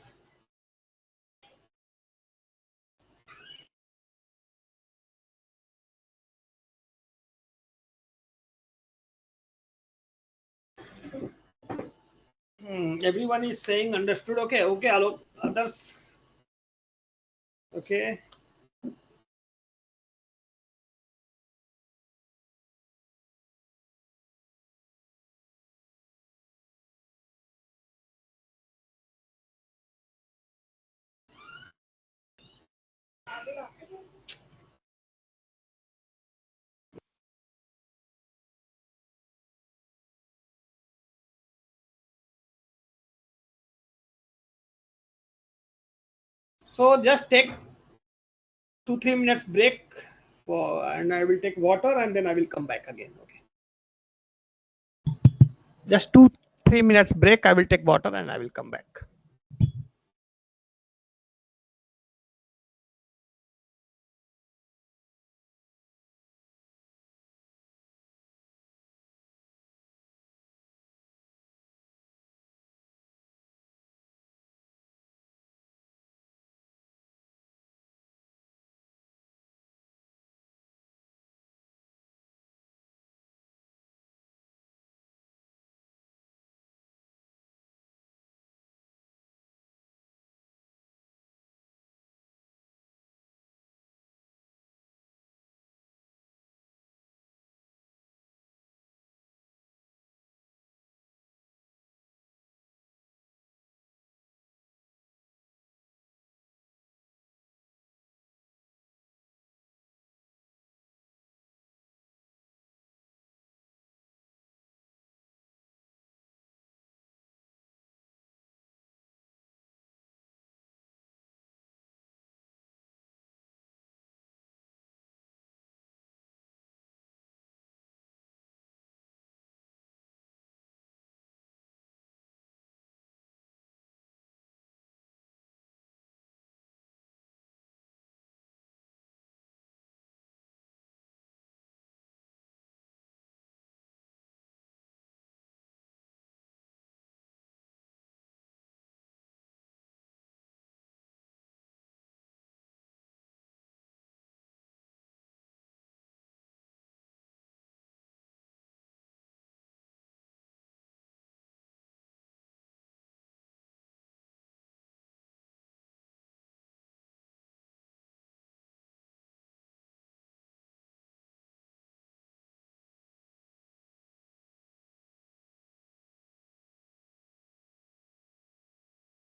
Everyone is saying understood. Okay, okay, Alok. Others. Okay. So just take 2-3 minutes break, and I will take water, and then I will come back again. Okay. Just 2-3 minutes break. I will take water and I will come back.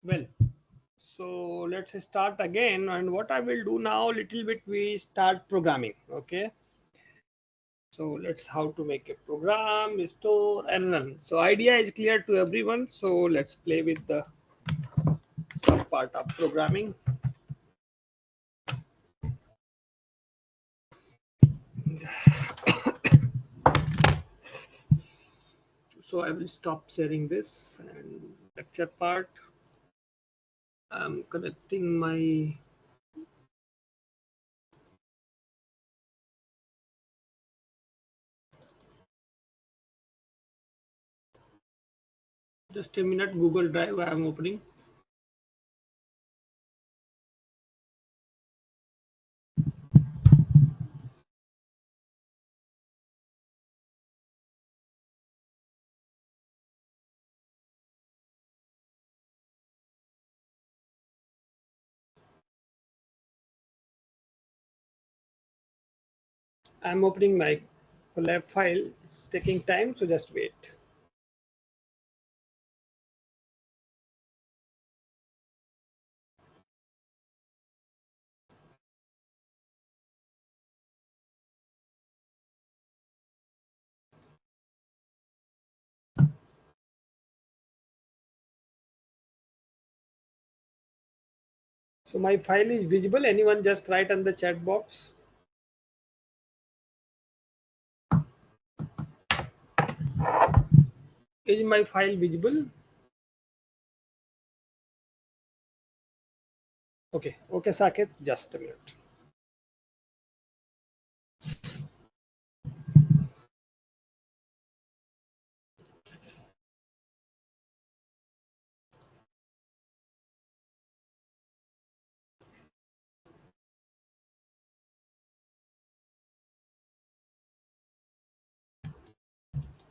Well, so let's start again, and what I will do now, little bit we start programming. Okay, so let's how to make a program, store and run. So idea is clear to everyone, so let's play with the sub part of programming. So I will stop sharing this and lecture part. I'm connecting my just a minute. Google Drive I am opening. I'm opening my collab file. It's taking time, so just wait. So my file is visible. Anyone just write on the chat box. Is my file visible? Okay, okay, Saket, just a minute.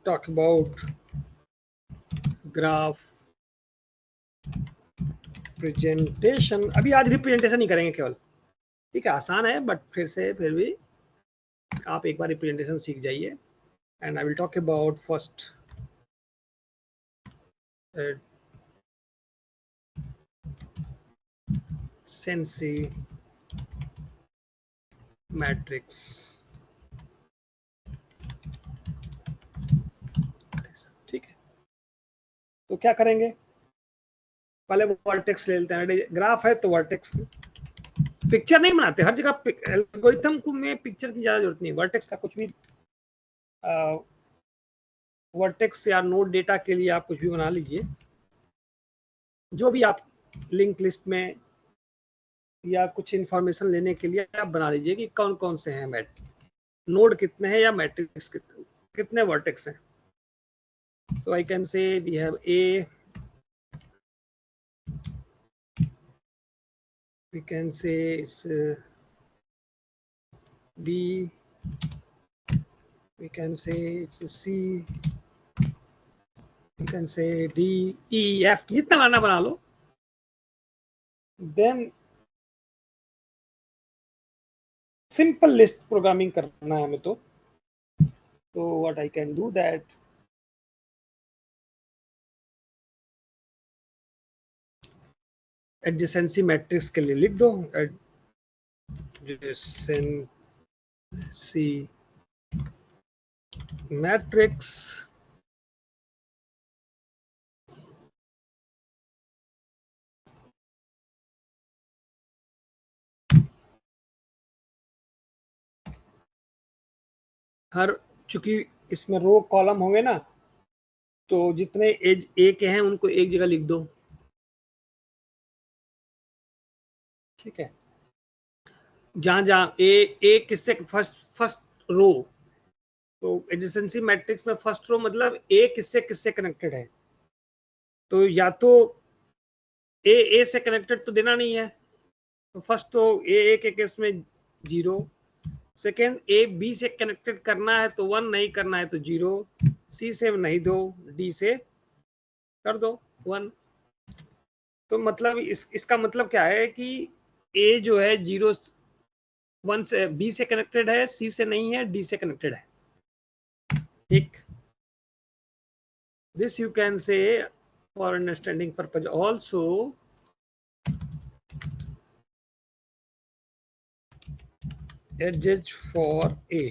Talk about graph presentation. अभी आज रिप्रेजेंटेशन ही करेंगे केवल. ठीक है, आसान है, बट फिर भी आप एक बार रिप्रेजेंटेशन सीख जाइए. And I will talk about first sensi matrix. ठीक है, तो क्या करेंगे, पहले वर्टेक्स ले लेते हैं. ग्राफ है तो वर्टेक्स, पिक्चर नहीं बनाते हर जगह. एल्गोरिथम को में पिक्चर की ज्यादा जरूरत नहीं. वर्टेक्स का कुछ भी वर्टेक्स या नोड डेटा के लिए आप कुछ भी बना लीजिए, जो भी आप लिंक लिस्ट में या कुछ इंफॉर्मेशन लेने के लिए आप बना लीजिए कि कौन कौन से हैं, नोड कितने हैं या मैट्रिक्स कितने वर्टेक्स हैं. So I can say we have A, we can say it's B, we can say it's C, we can say D, E, F, जितना लाना बना लो. Then simple list programming करना है हमें तो. So what I can do that, adjacency matrix के लिए लिख दो adjacency मैट्रिक्स. हर चूंकि इसमें रो कॉलम होंगे ना, तो जितने एज ए के हैं उनको एक जगह लिख दो. ठीक है, जहां जहां ए किससे फर्स्ट रो, तो एडजेसेंसी मैट्रिक्स में फर्स्ट रो मतलब ए किससे कनेक्टेड है. तो या तो ए से कनेक्टेड तो देना नहीं है, तो फर्स्ट तो ए के केस में 0. सेकेंड, ए बी से कनेक्टेड करना है तो 1, नहीं करना है तो 0. सी से नहीं दो, डी से कर दो 1. तो मतलब इसका मतलब क्या है कि ए जो है 0 1 से बी से कनेक्टेड है, सी से नहीं है, डी से कनेक्टेड है. ठीक, this you can say for understanding purpose also edges for a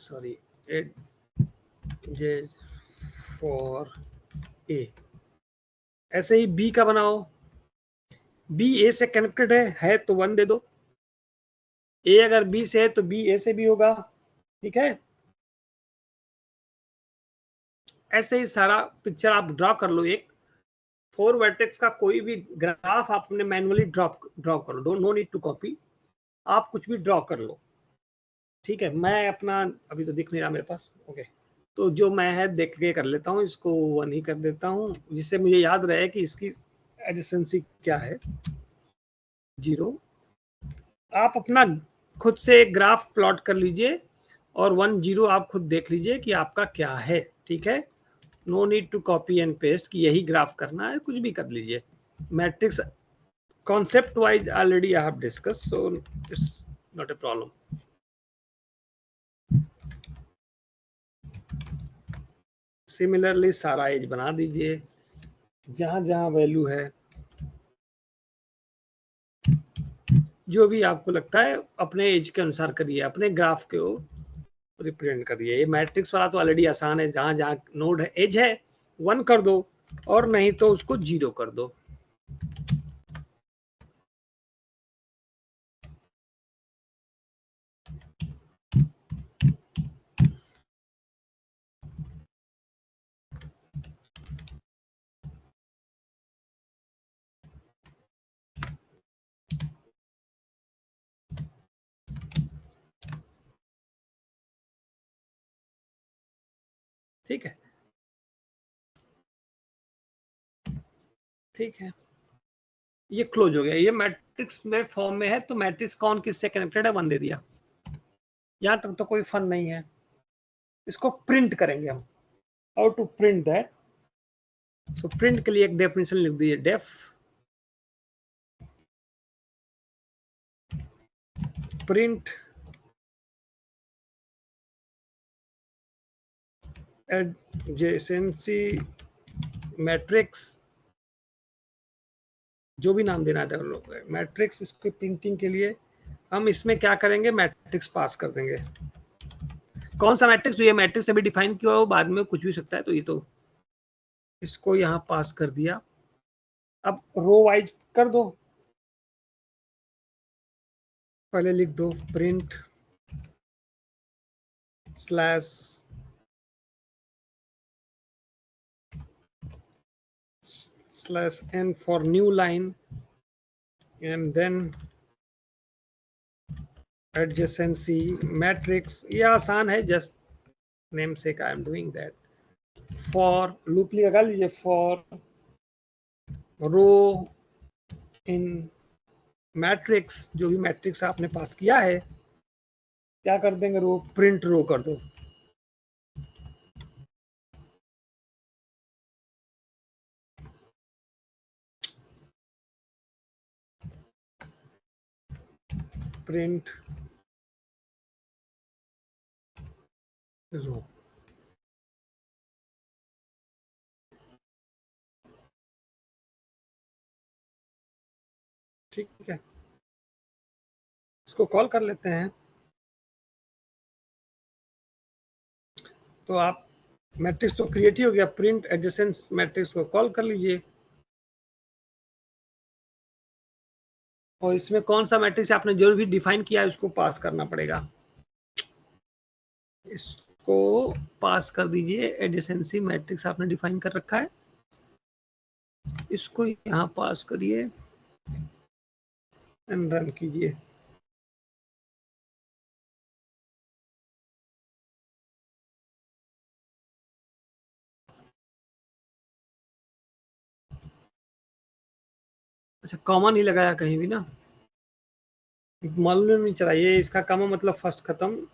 sorry edges for a। ऐसे ही बी का बनाओ, बी ए से कनेक्टेड है तो 1 दे दो, ए अगर बी से है तो बी ए से भी होगा, ठीक है। ऐसे ही सारा पिक्चर आप ड्रॉ कर लो। एक 4 वर्टेक्स का कोई भी ग्राफ आप अपने मैनुअली ड्रॉ कर लो, नो नीड टू कॉपी, आप कुछ भी ड्रॉ कर लो, ठीक है। मैं अपना अभी तो दिख नहीं रहा मेरे पास, ओके, तो जो मैं है देख के कर लेता हूँ, इसको 1 ही कर देता हूँ जिससे मुझे याद रहे कि इसकी एडजेसेंसी क्या है, 0। आप अपना खुद से एक ग्राफ प्लॉट कर लीजिए और 1 0 आप खुद देख लीजिए कि आपका क्या है, ठीक है। No need to copy and paste कि यही ग्राफ करना है, कुछ भी कर लीजिए। Matrix concept wise already I have discussed, so it's not a problem। Similarly सारा एज बना दीजिए, जहां जहां वैल्यू है जो भी आपको लगता है अपने एज के अनुसार करिए, अपने ग्राफ को रिप्रेजेंट करिए। ये मैट्रिक्स वाला तो ऑलरेडी आसान है, जहां जहां नोड है एज है 1 कर दो और नहीं तो उसको 0 कर दो। ठीक है, ठीक है, ये क्लोज हो गया। ये मैट्रिक्स में फॉर्म में है, तो मैट्रिक्स कौन किससे कनेक्टेड है 1 दे दिया। यहां तक तो कोई फन नहीं है। इसको प्रिंट करेंगे हम, how to print that. So print के लिए एक डेफिनेशन लिख दीजिए, डेफ प्रिंट एडजेसेंसी मैट्रिक्स, जो भी नाम देना है मैट्रिक्स। इसको प्रिंटिंग के लिए हम इसमें क्या करेंगे, मैट्रिक्स पास कर देंगे। कौन सा मैट्रिक्स, ये मैट्रिक्स अभी डिफाइन किया हो, बाद में कुछ भी सकता है, तो ये तो इसको यहाँ पास कर दिया। अब रो वाइज कर दो, पहले लिख दो print slash n for new line and then adjacency matrix। ये आसान है, just name sec I am doing that. For loop लगा लीजिए, फॉर रो इन मैट्रिक्स, जो भी मैट्रिक्स आपने पास किया है क्या कर देंगे, रो प्रिंट रो कर दो। प्रिंट रो, ठीक है। इसको कॉल कर लेते हैं, तो आप मैट्रिक्स तो क्रिएट ही हो गया। प्रिंट एडजेसेंट मैट्रिक्स को कॉल कर लीजिए, और इसमें कौन सा मैट्रिक्स आपने जो भी डिफाइन किया है उसको पास करना पड़ेगा। इसको पास कर दीजिए, एडजेसेंसी मैट्रिक्स आपने डिफाइन कर रखा है, इसको यहाँ पास करिए एंड रन कीजिए। अच्छा, कॉमन ही लगाया कहीं भी ना, मालूम नहीं चला। ये इसका कॉमन मतलब फर्स्ट खत्म,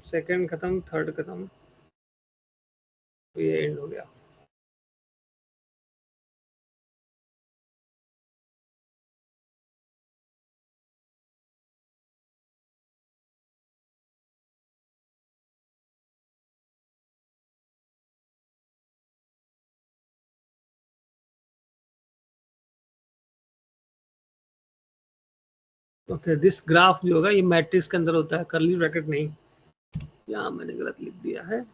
सेकंड खत्म, थर्ड खत्म, तो ये एंड हो गया। ओके, दिस ग्राफ जो होगा ये मैट्रिक्स के अंदर होता है, कर्ली ब्रैकेट नहीं, यहाँ मैंने गलत लिख दिया है।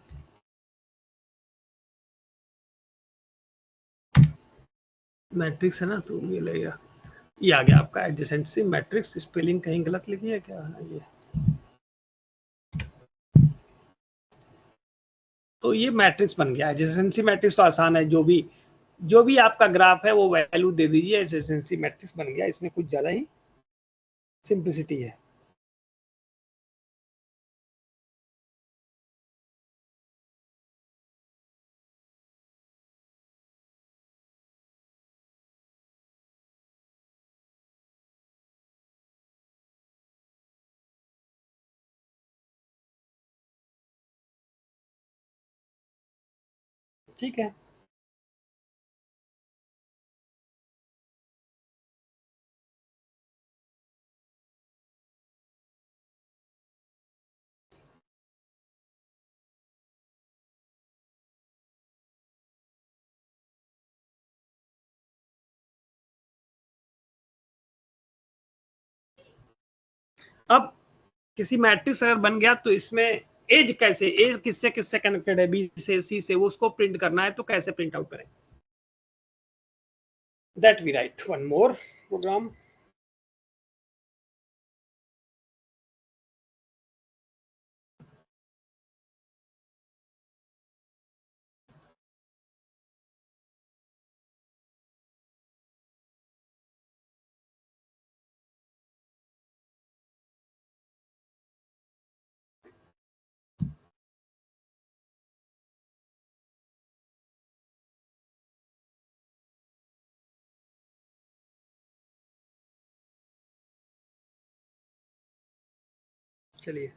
मैट्रिक्स है ना, तो ये लगेगा, ये आ गया आपका एडजेसेंसी मैट्रिक्स। स्पेलिंग कहीं गलत लिखी है क्या? ये तो ये मैट्रिक्स बन गया। एडजेसेंसी मैट्रिक्स तो आसान है, जो भी आपका ग्राफ है वो वैल्यू दे दीजिए, एडजेसेंसी मैट्रिक्स बन गया। इसमें कुछ ज्यादा ही सिंप्लिसिटी है। ठीक है, अब किसी मैट्रिक्स अगर बन गया तो इसमें एज कैसे, एज किससे किससे कनेक्टेड है, बी से सी से, वो उसको प्रिंट करना है, तो कैसे प्रिंट आउट करें? That we write one more program. चलिए,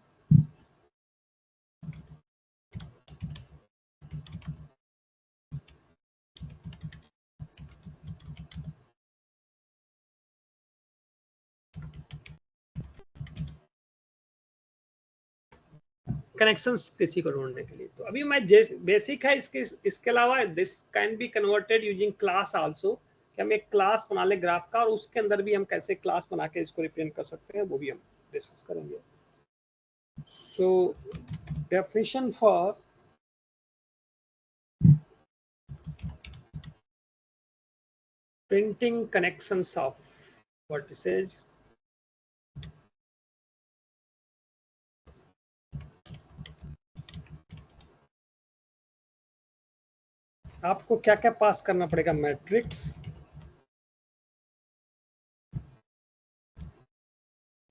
कनेक्शंस किसी को ढूंढने के लिए, तो अभी मैं बेसिक है इसके अलावा this can be converted using class also, कि हम एक क्लास बना ले ग्राफ का, और उसके अंदर भी हम कैसे क्लास बना के इसको रिप्रेजेंट कर सकते हैं, वो भी हम डिस्कस करेंगे। So definition for printing connections of vertices, आपको क्या क्या पास करना पड़ेगा? मैट्रिक्स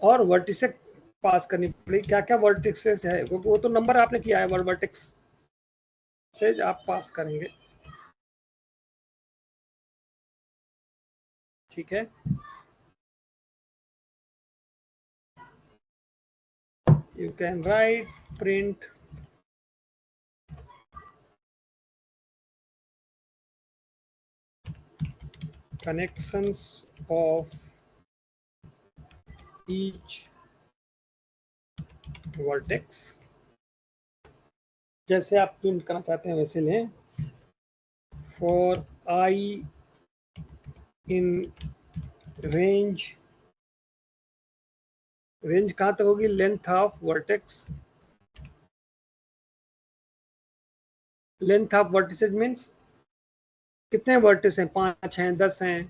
और वर्टिसेस पास करनी पड़ेगी। क्या क्या वर्टिसेस है, वो तो नंबर आपने किया है, वर्टेक्स से आप पास करेंगे, ठीक है। You can write print connections of each vertex, जैसे आप प्रिंट करना चाहते हैं वैसे लें। For I in range, range कहां तक होगी? Length of vertex, length of vertices means कितने वर्टिस हैं, 5 हैं, 10 हैं,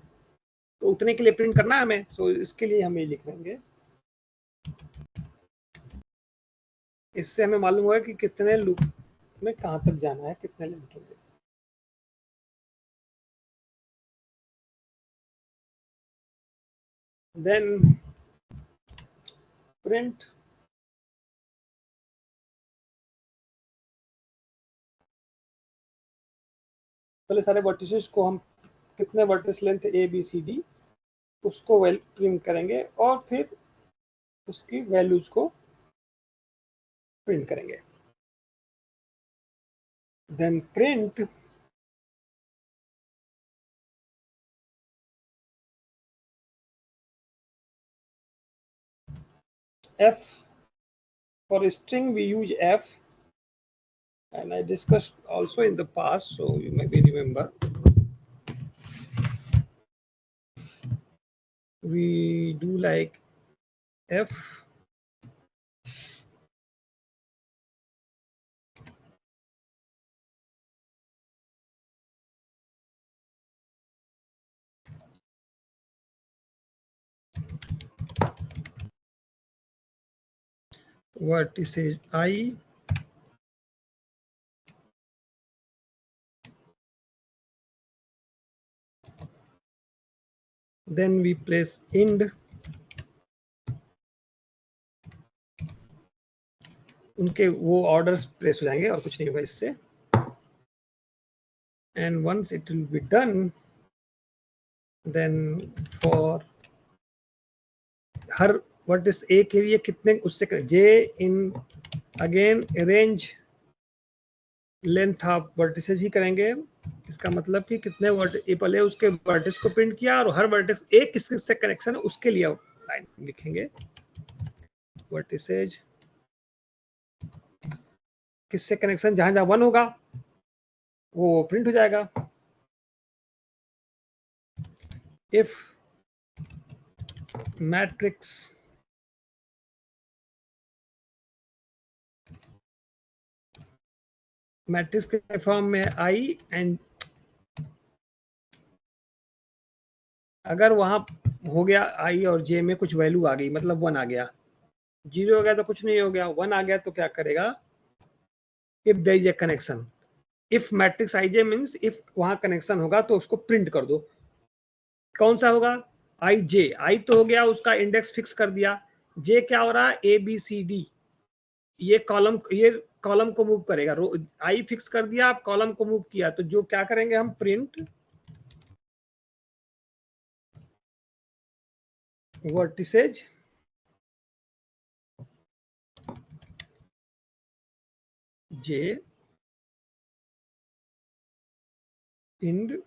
तो उतने के लिए प्रिंट करना है हमें, तो इसके लिए हम ये लिख लेंगे। इससे हमें मालूम होगा कि कितने लूप में कहां तक जाना है, कितने लेंथ होंगे। देन प्रिंट पहले सारे वर्टिसेस को हम, कितने vertex length A B C D, उसको प्रिंट करेंगे, और फिर उसकी वैल्यूज को प्रिंट करेंगे। Then print f, for string we use f, and I discussed also in the past, so you maybe remember. We do like F vertices I then we place ind उनके वो ऑर्डर्स प्लेस हो जाएंगे और कुछ नहीं होगा इससे। And once it will be done then for हर वर्टिस ए के लिए कितने उससे j in again arrange length of vertices ही करेंगे। इसका मतलब कि कितने वर्टिस पहले उसके वर्टिस को प्रिंट किया और हर वर्टिस एक किससे कनेक्शन है उसके लिए लाइन लिखेंगे। वर्टिसेज किससे कनेक्शन जहां जहां 1 होगा वो प्रिंट हो जाएगा। इफ मैट्रिक्स मैट्रिक्स के फॉर्म में आई एंड अगर वहां हो गया आई और जे में कुछ वैल्यू आ गई मतलब 1 आ गया, 0 हो गया तो कुछ नहीं हो गया, 1 आ गया तो क्या करेगा। If there is a connection, if matrix I J means if वहां कनेक्शन होगा तो उसको प्रिंट कर दो। कौन सा होगा, आई जे। आई तो हो गया उसका इंडेक्स फिक्स कर दिया, जे क्या हो रहा है ए बी सी डी, ये कॉलम को मूव करेगा। आई फिक्स कर दिया, आप कॉलम को मूव किया तो जो क्या करेंगे हम print vertices J end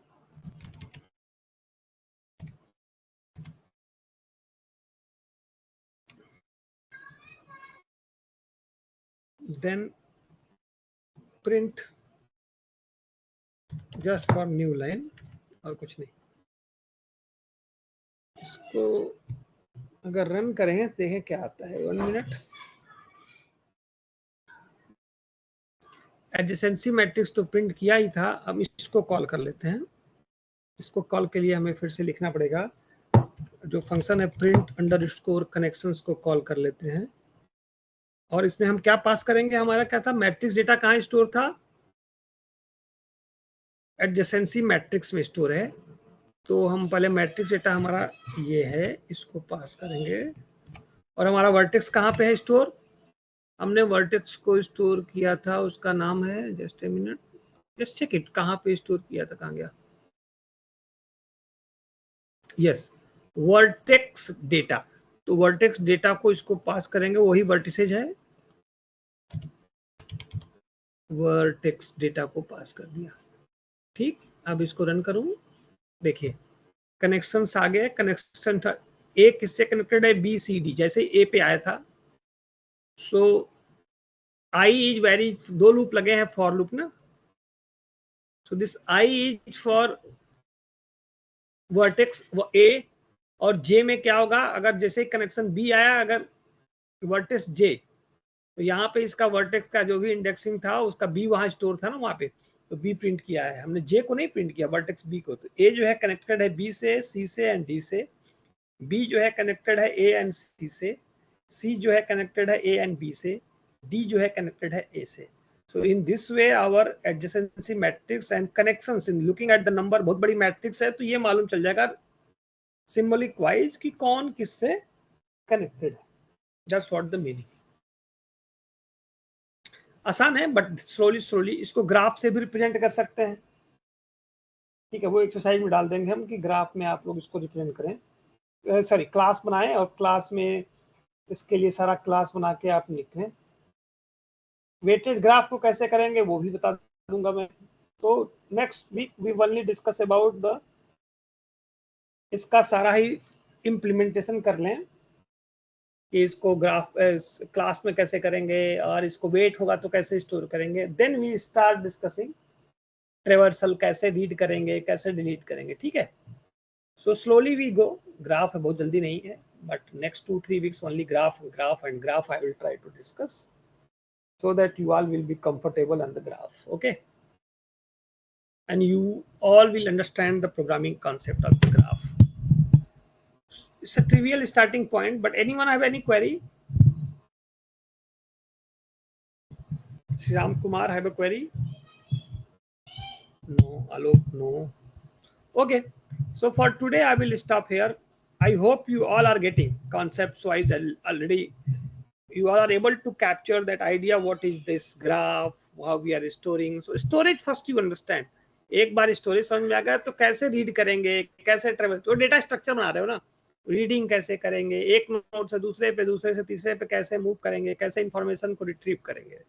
then print just for new line और कुछ नहीं। इसको अगर रन करें देखें क्या आता है। 1 मिनट। एडजेसेंसी मैट्रिक्स तो प्रिंट किया ही था, अब इसको कॉल कर लेते हैं। इसको कॉल के लिए हमें फिर से लिखना पड़ेगा, जो फंक्शन है प्रिंट अंडरस्कोर कनेक्शंस को कॉल कर लेते हैं। और इसमें हम क्या पास करेंगे, हमारा क्या था, मैट्रिक्स डेटा कहाँ स्टोर था, एडजेसेंसी मैट्रिक्स में स्टोर है। तो हम पहले मैट्रिक्स डेटा हमारा ये है, इसको पास करेंगे। और हमारा वर्टेक्स कहाँ पे है स्टोर, हमने वर्टेक्स को स्टोर किया था, उसका नाम है, just a minute, just check it, कहाँ पे स्टोर किया था, कहाँ गया, यस वर्टेक्स डेटा। तो वर्टेक्स डेटा को इसको पास करेंगे, वही वर्टिसेज है, वर्टेक्स डेटा को पास कर दिया। ठीक, अब इसको रन करूं, देखिए कनेक्शन आ गए। कनेक्शन था ए किससे कनेक्टेड है, बी सी डी, जैसे ए पे आया था। सो आई इज वेरी, 2 लूप लगे हैं फॉर लूप ना। So this I is for vertex ए, और जे में क्या होगा, अगर जैसे कनेक्शन बी आया, अगर वर्टेक्स जे, तो यहाँ पे इसका वर्टेक्स का जो भी इंडेक्सिंग था उसका बी वहां स्टोर था ना वहां पे, तो बी प्रिंट किया है हमने, जे को नहीं प्रिंट किया, वर्टेक्स बी को। तो ए जो है कनेक्टेड है बी से, सी से एंड डी से, बी जो है कनेक्टेड है ए एंड सी से, सी जो है कनेक्टेड है ए एंड बी से, डी जो है कनेक्टेड है ए से। So in this way our adjacency matrix and connections in looking at the number, बहुत बड़ी मैट्रिक्स है तो ये मालूम चल जाएगा सिंबॉलिक वाइज कि कौन किससे कनेक्टेड है। That's what the meaning। आसान है बट स्लोली इसको ग्राफ से भी रिप्रेजेंट कर सकते हैं। ठीक है, वो एक्सरसाइज में डाल देंगे हम कि ग्राफ में आप लोग इसको रिप्रेजेंट करें, सॉरी क्लास बनाएं और क्लास में इसके लिए सारा क्लास बना के आप लिखें। वेटेड ग्राफ को कैसे करेंगे वो भी बता दूंगा मैं। तो next week we only discuss about the, इसका सारा ही इम्प्लीमेंटेशन कर लें कि इसको ग्राफ क्लास में कैसे करेंगे और इसको वेट होगा तो कैसे स्टोर करेंगे। Then we start discussing traversal, कैसे रीड करेंगे, कैसे डिलीट करेंगे। ठीक है, so slowly we go, graph है बहुत जल्दी नहीं है, but next 2-3 weeks only graph and graph I will try to discuss, so that you all will be comfortable on the graph. Okay, and you all will understand the programming concept of the graph. It's a trivial starting point, but anyone have any query? Sriram Kumar have a query? No. Alok, no. Okay, so for today I will stop here. I hope you all are getting concepts wise already. You all are able to capture that idea, what is this graph, how we are storing. So storage first you understand. एक बार स्टोरेज समझ में आ गया तो कैसे रीड करेंगे, कैसे ट्रेवल, तो डेटा स्ट्रक्चर बना रहे हो ना, रीडिंग कैसे करेंगे, एक नोड से दूसरे पे, दूसरे से तीसरे पे कैसे मूव करेंगे, कैसे इंफॉर्मेशन को रिट्रीव करेंगे,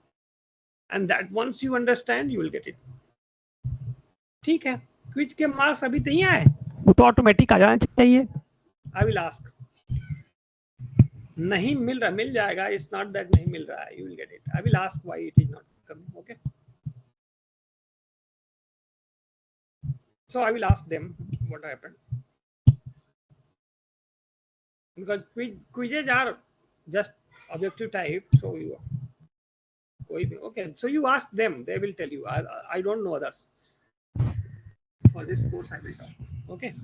and that once you understand you will get it. ठीक है, क्विज के मार्क्स अभी नहीं आए, वो तो ऑटोमेटिक आ जाना चाहिए. I will ask. नहीं मिल रहा, मिल जाएगा. इट्स नॉट दैट नहीं मिल रहा है, you will get it. I will ask why it is not coming. Okay, so I will ask them what happened, because quizzes are just objective type. So you, okay, so you ask them, they will tell you. I don't know others. For this course I will talk. Okay,